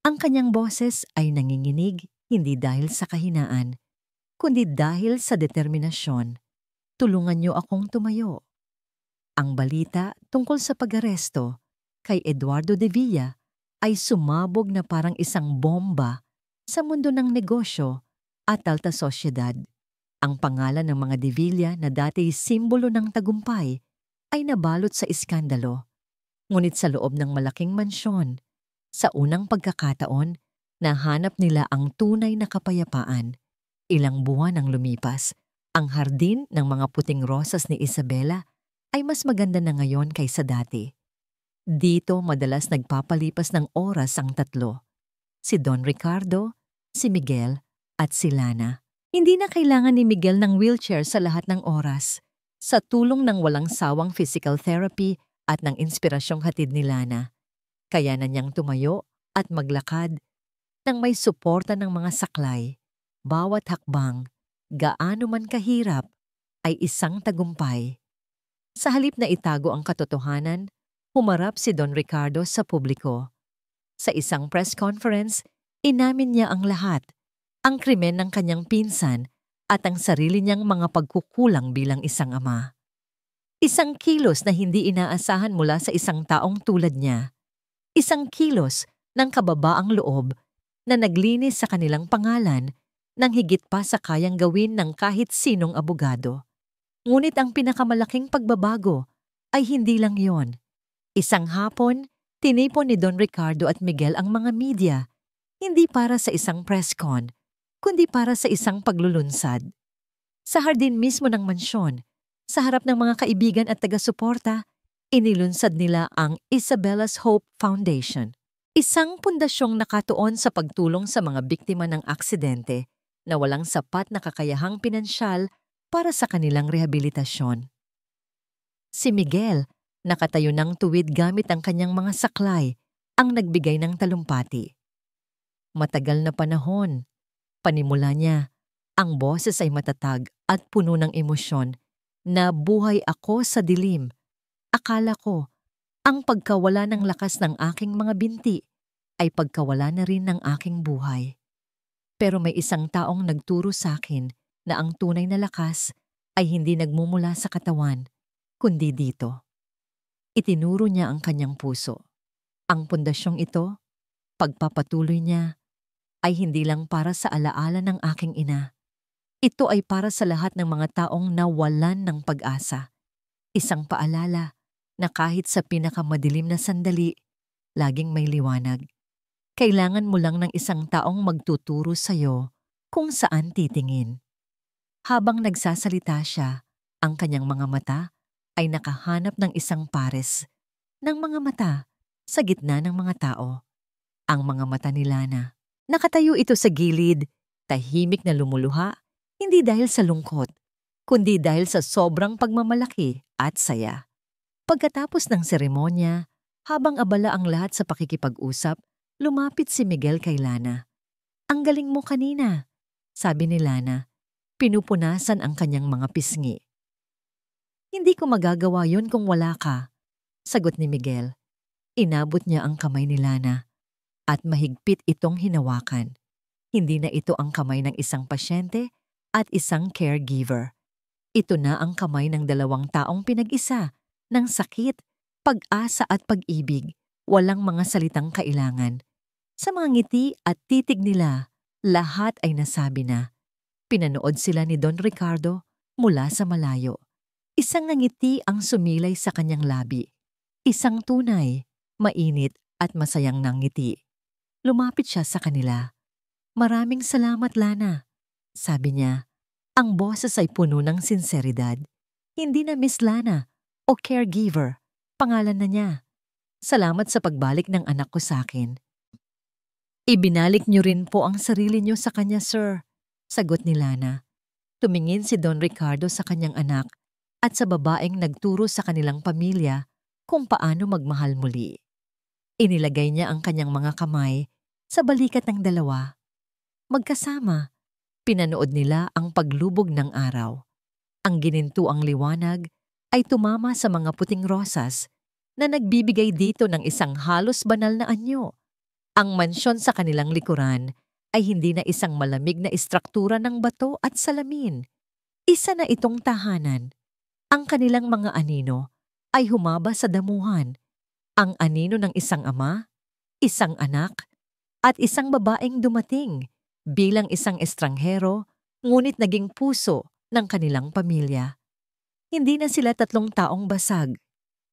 Ang kanyang boses ay nanginginig hindi dahil sa kahinaan, kundi dahil sa determinasyon. "Tulungan niyo akong tumayo." Ang balita tungkol sa pag-aresto kay Eduardo de Villa ay sumabog na parang isang bomba sa mundo ng negosyo at alta sosyedad. Ang pangalan ng mga de Villa na dati simbolo ng tagumpay ay nabalot sa iskandalo. Ngunit sa loob ng malaking mansyon, sa unang pagkakataon, nahanap nila ang tunay na kapayapaan. Ilang buwan ang lumipas, ang hardin ng mga puting rosas ni Isabela ay mas maganda na ngayon kaysa dati. Dito madalas nagpapalipas ng oras ang tatlo. Si Don Ricardo, si Miguel, at si Lana. Hindi na kailangan ni Miguel ng wheelchair sa lahat ng oras. Sa tulong ng walang sawang physical therapy at ng inspirasyong hatid ni Lana, kaya na niyang tumayo at maglakad nang may suporta ng mga saklay. Bawat hakbang, gaano man kahirap, ay isang tagumpay. Sa halip na itago ang katotohanan, humarap si Don Ricardo sa publiko. Sa isang press conference, inamin niya ang lahat. Ang krimen ng kanyang pinsan at ang sarili niyang mga pagkukulang bilang isang ama. Isang kilos na hindi inaasahan mula sa isang taong tulad niya. Isang kilos ng kababaang loob na naglinis sa kanilang pangalan nang higit pa sa kayang gawin ng kahit sinong abogado. Ngunit ang pinakamalaking pagbabago ay hindi lang yon. Isang hapon, tinipon ni Don Ricardo at Miguel ang mga media, hindi para sa isang press con, kundi para sa isang paglulunsad. Sa hardin mismo ng mansyon, sa harap ng mga kaibigan at taga-suporta, inilunsad nila ang Isabella's Hope Foundation, isang pundasyong nakatuon sa pagtulong sa mga biktima ng aksidente na walang sapat na kakayahang pinansyal para sa kanilang rehabilitasyon. Si Miguel, nakatayo ng tuwid gamit ang kanyang mga saklay, ang nagbigay ng talumpati. Matagal na panahon, panimula niya, ang boses ay matatag at puno ng emosyon na buhay ako sa dilim. Akala ko, ang pagkawala ng lakas ng aking mga binti ay pagkawala na rin ng aking buhay. Pero may isang taong nagturo sa akin na ang tunay na lakas ay hindi nagmumula sa katawan, kundi dito. Itinuro niya ang kanyang puso. Ang pundasyong ito, pagpapatuloy niya, ay hindi lang para sa alaala ng aking ina. Ito ay para sa lahat ng mga taong nawalan ng pag-asa. Isang paalala na kahit sa pinakamadilim na sandali, laging may liwanag. Kailangan mo lang ng isang taong magtuturo sa'yo kung saan titingin. Habang nagsasalita siya, ang kanyang mga mata ay nakahanap ng isang pares ng mga mata sa gitna ng mga tao. Ang mga mata ni Lana. Nakatayo ito sa gilid, tahimik na lumuluha, hindi dahil sa lungkot, kundi dahil sa sobrang pagmamalaki at saya. Pagkatapos ng seremonya, habang abala ang lahat sa pakikipag-usap, lumapit si Miguel kay Lana. "Ang galing mo kanina," sabi ni Lana, pinupunasan ang kanyang mga pisngi. "Hindi ko magagawa yon kung wala ka," sagot ni Miguel. Inabot niya ang kamay ni Lana at mahigpit itong hinawakan. Hindi na ito ang kamay ng isang pasyente at isang caregiver. Ito na ang kamay ng dalawang taong pinag-isa ng sakit, pag-asa at pag-ibig, walang mga salitang kailangan. Sa mga ngiti at titig nila, lahat ay nasabi na. Pinanood sila ni Don Ricardo mula sa malayo. Isang ngiti ang sumilay sa kanyang labi. Isang tunay, mainit at masayang nangiti. Lumapit siya sa kanila. "Maraming salamat, Lana," sabi niya. Ang boses ay puno ng sinseridad. Hindi na Miss Lana o caregiver, pangalan na niya. "Salamat sa pagbalik ng anak ko sa akin." "Ibinalik niyo rin po ang sarili niyo sa kanya, sir," sagot ni Lana. Tumingin si Don Ricardo sa kanyang anak at sa babaeng nagturo sa kanilang pamilya kung paano magmahal muli. Inilagay niya ang kanyang mga kamay sa balikat ng dalawa. Magkasama, pinanood nila ang paglubog ng araw. Ang ginintuang liwanag ay tumama sa mga puting rosas na nagbibigay dito ng isang halos banal na anyo. Ang mansyon sa kanilang likuran ay hindi na isang malamig na istruktura ng bato at salamin. Isa na itong tahanan. Ang kanilang mga anino ay humaba sa damuhan. Ang anino ng isang ama, isang anak, at isang babaeng dumating bilang isang estranghero ngunit naging puso ng kanilang pamilya. Hindi na sila tatlong taong basag.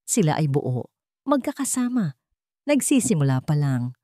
Sila ay buo, magkakasama, nagsisimula pa lang.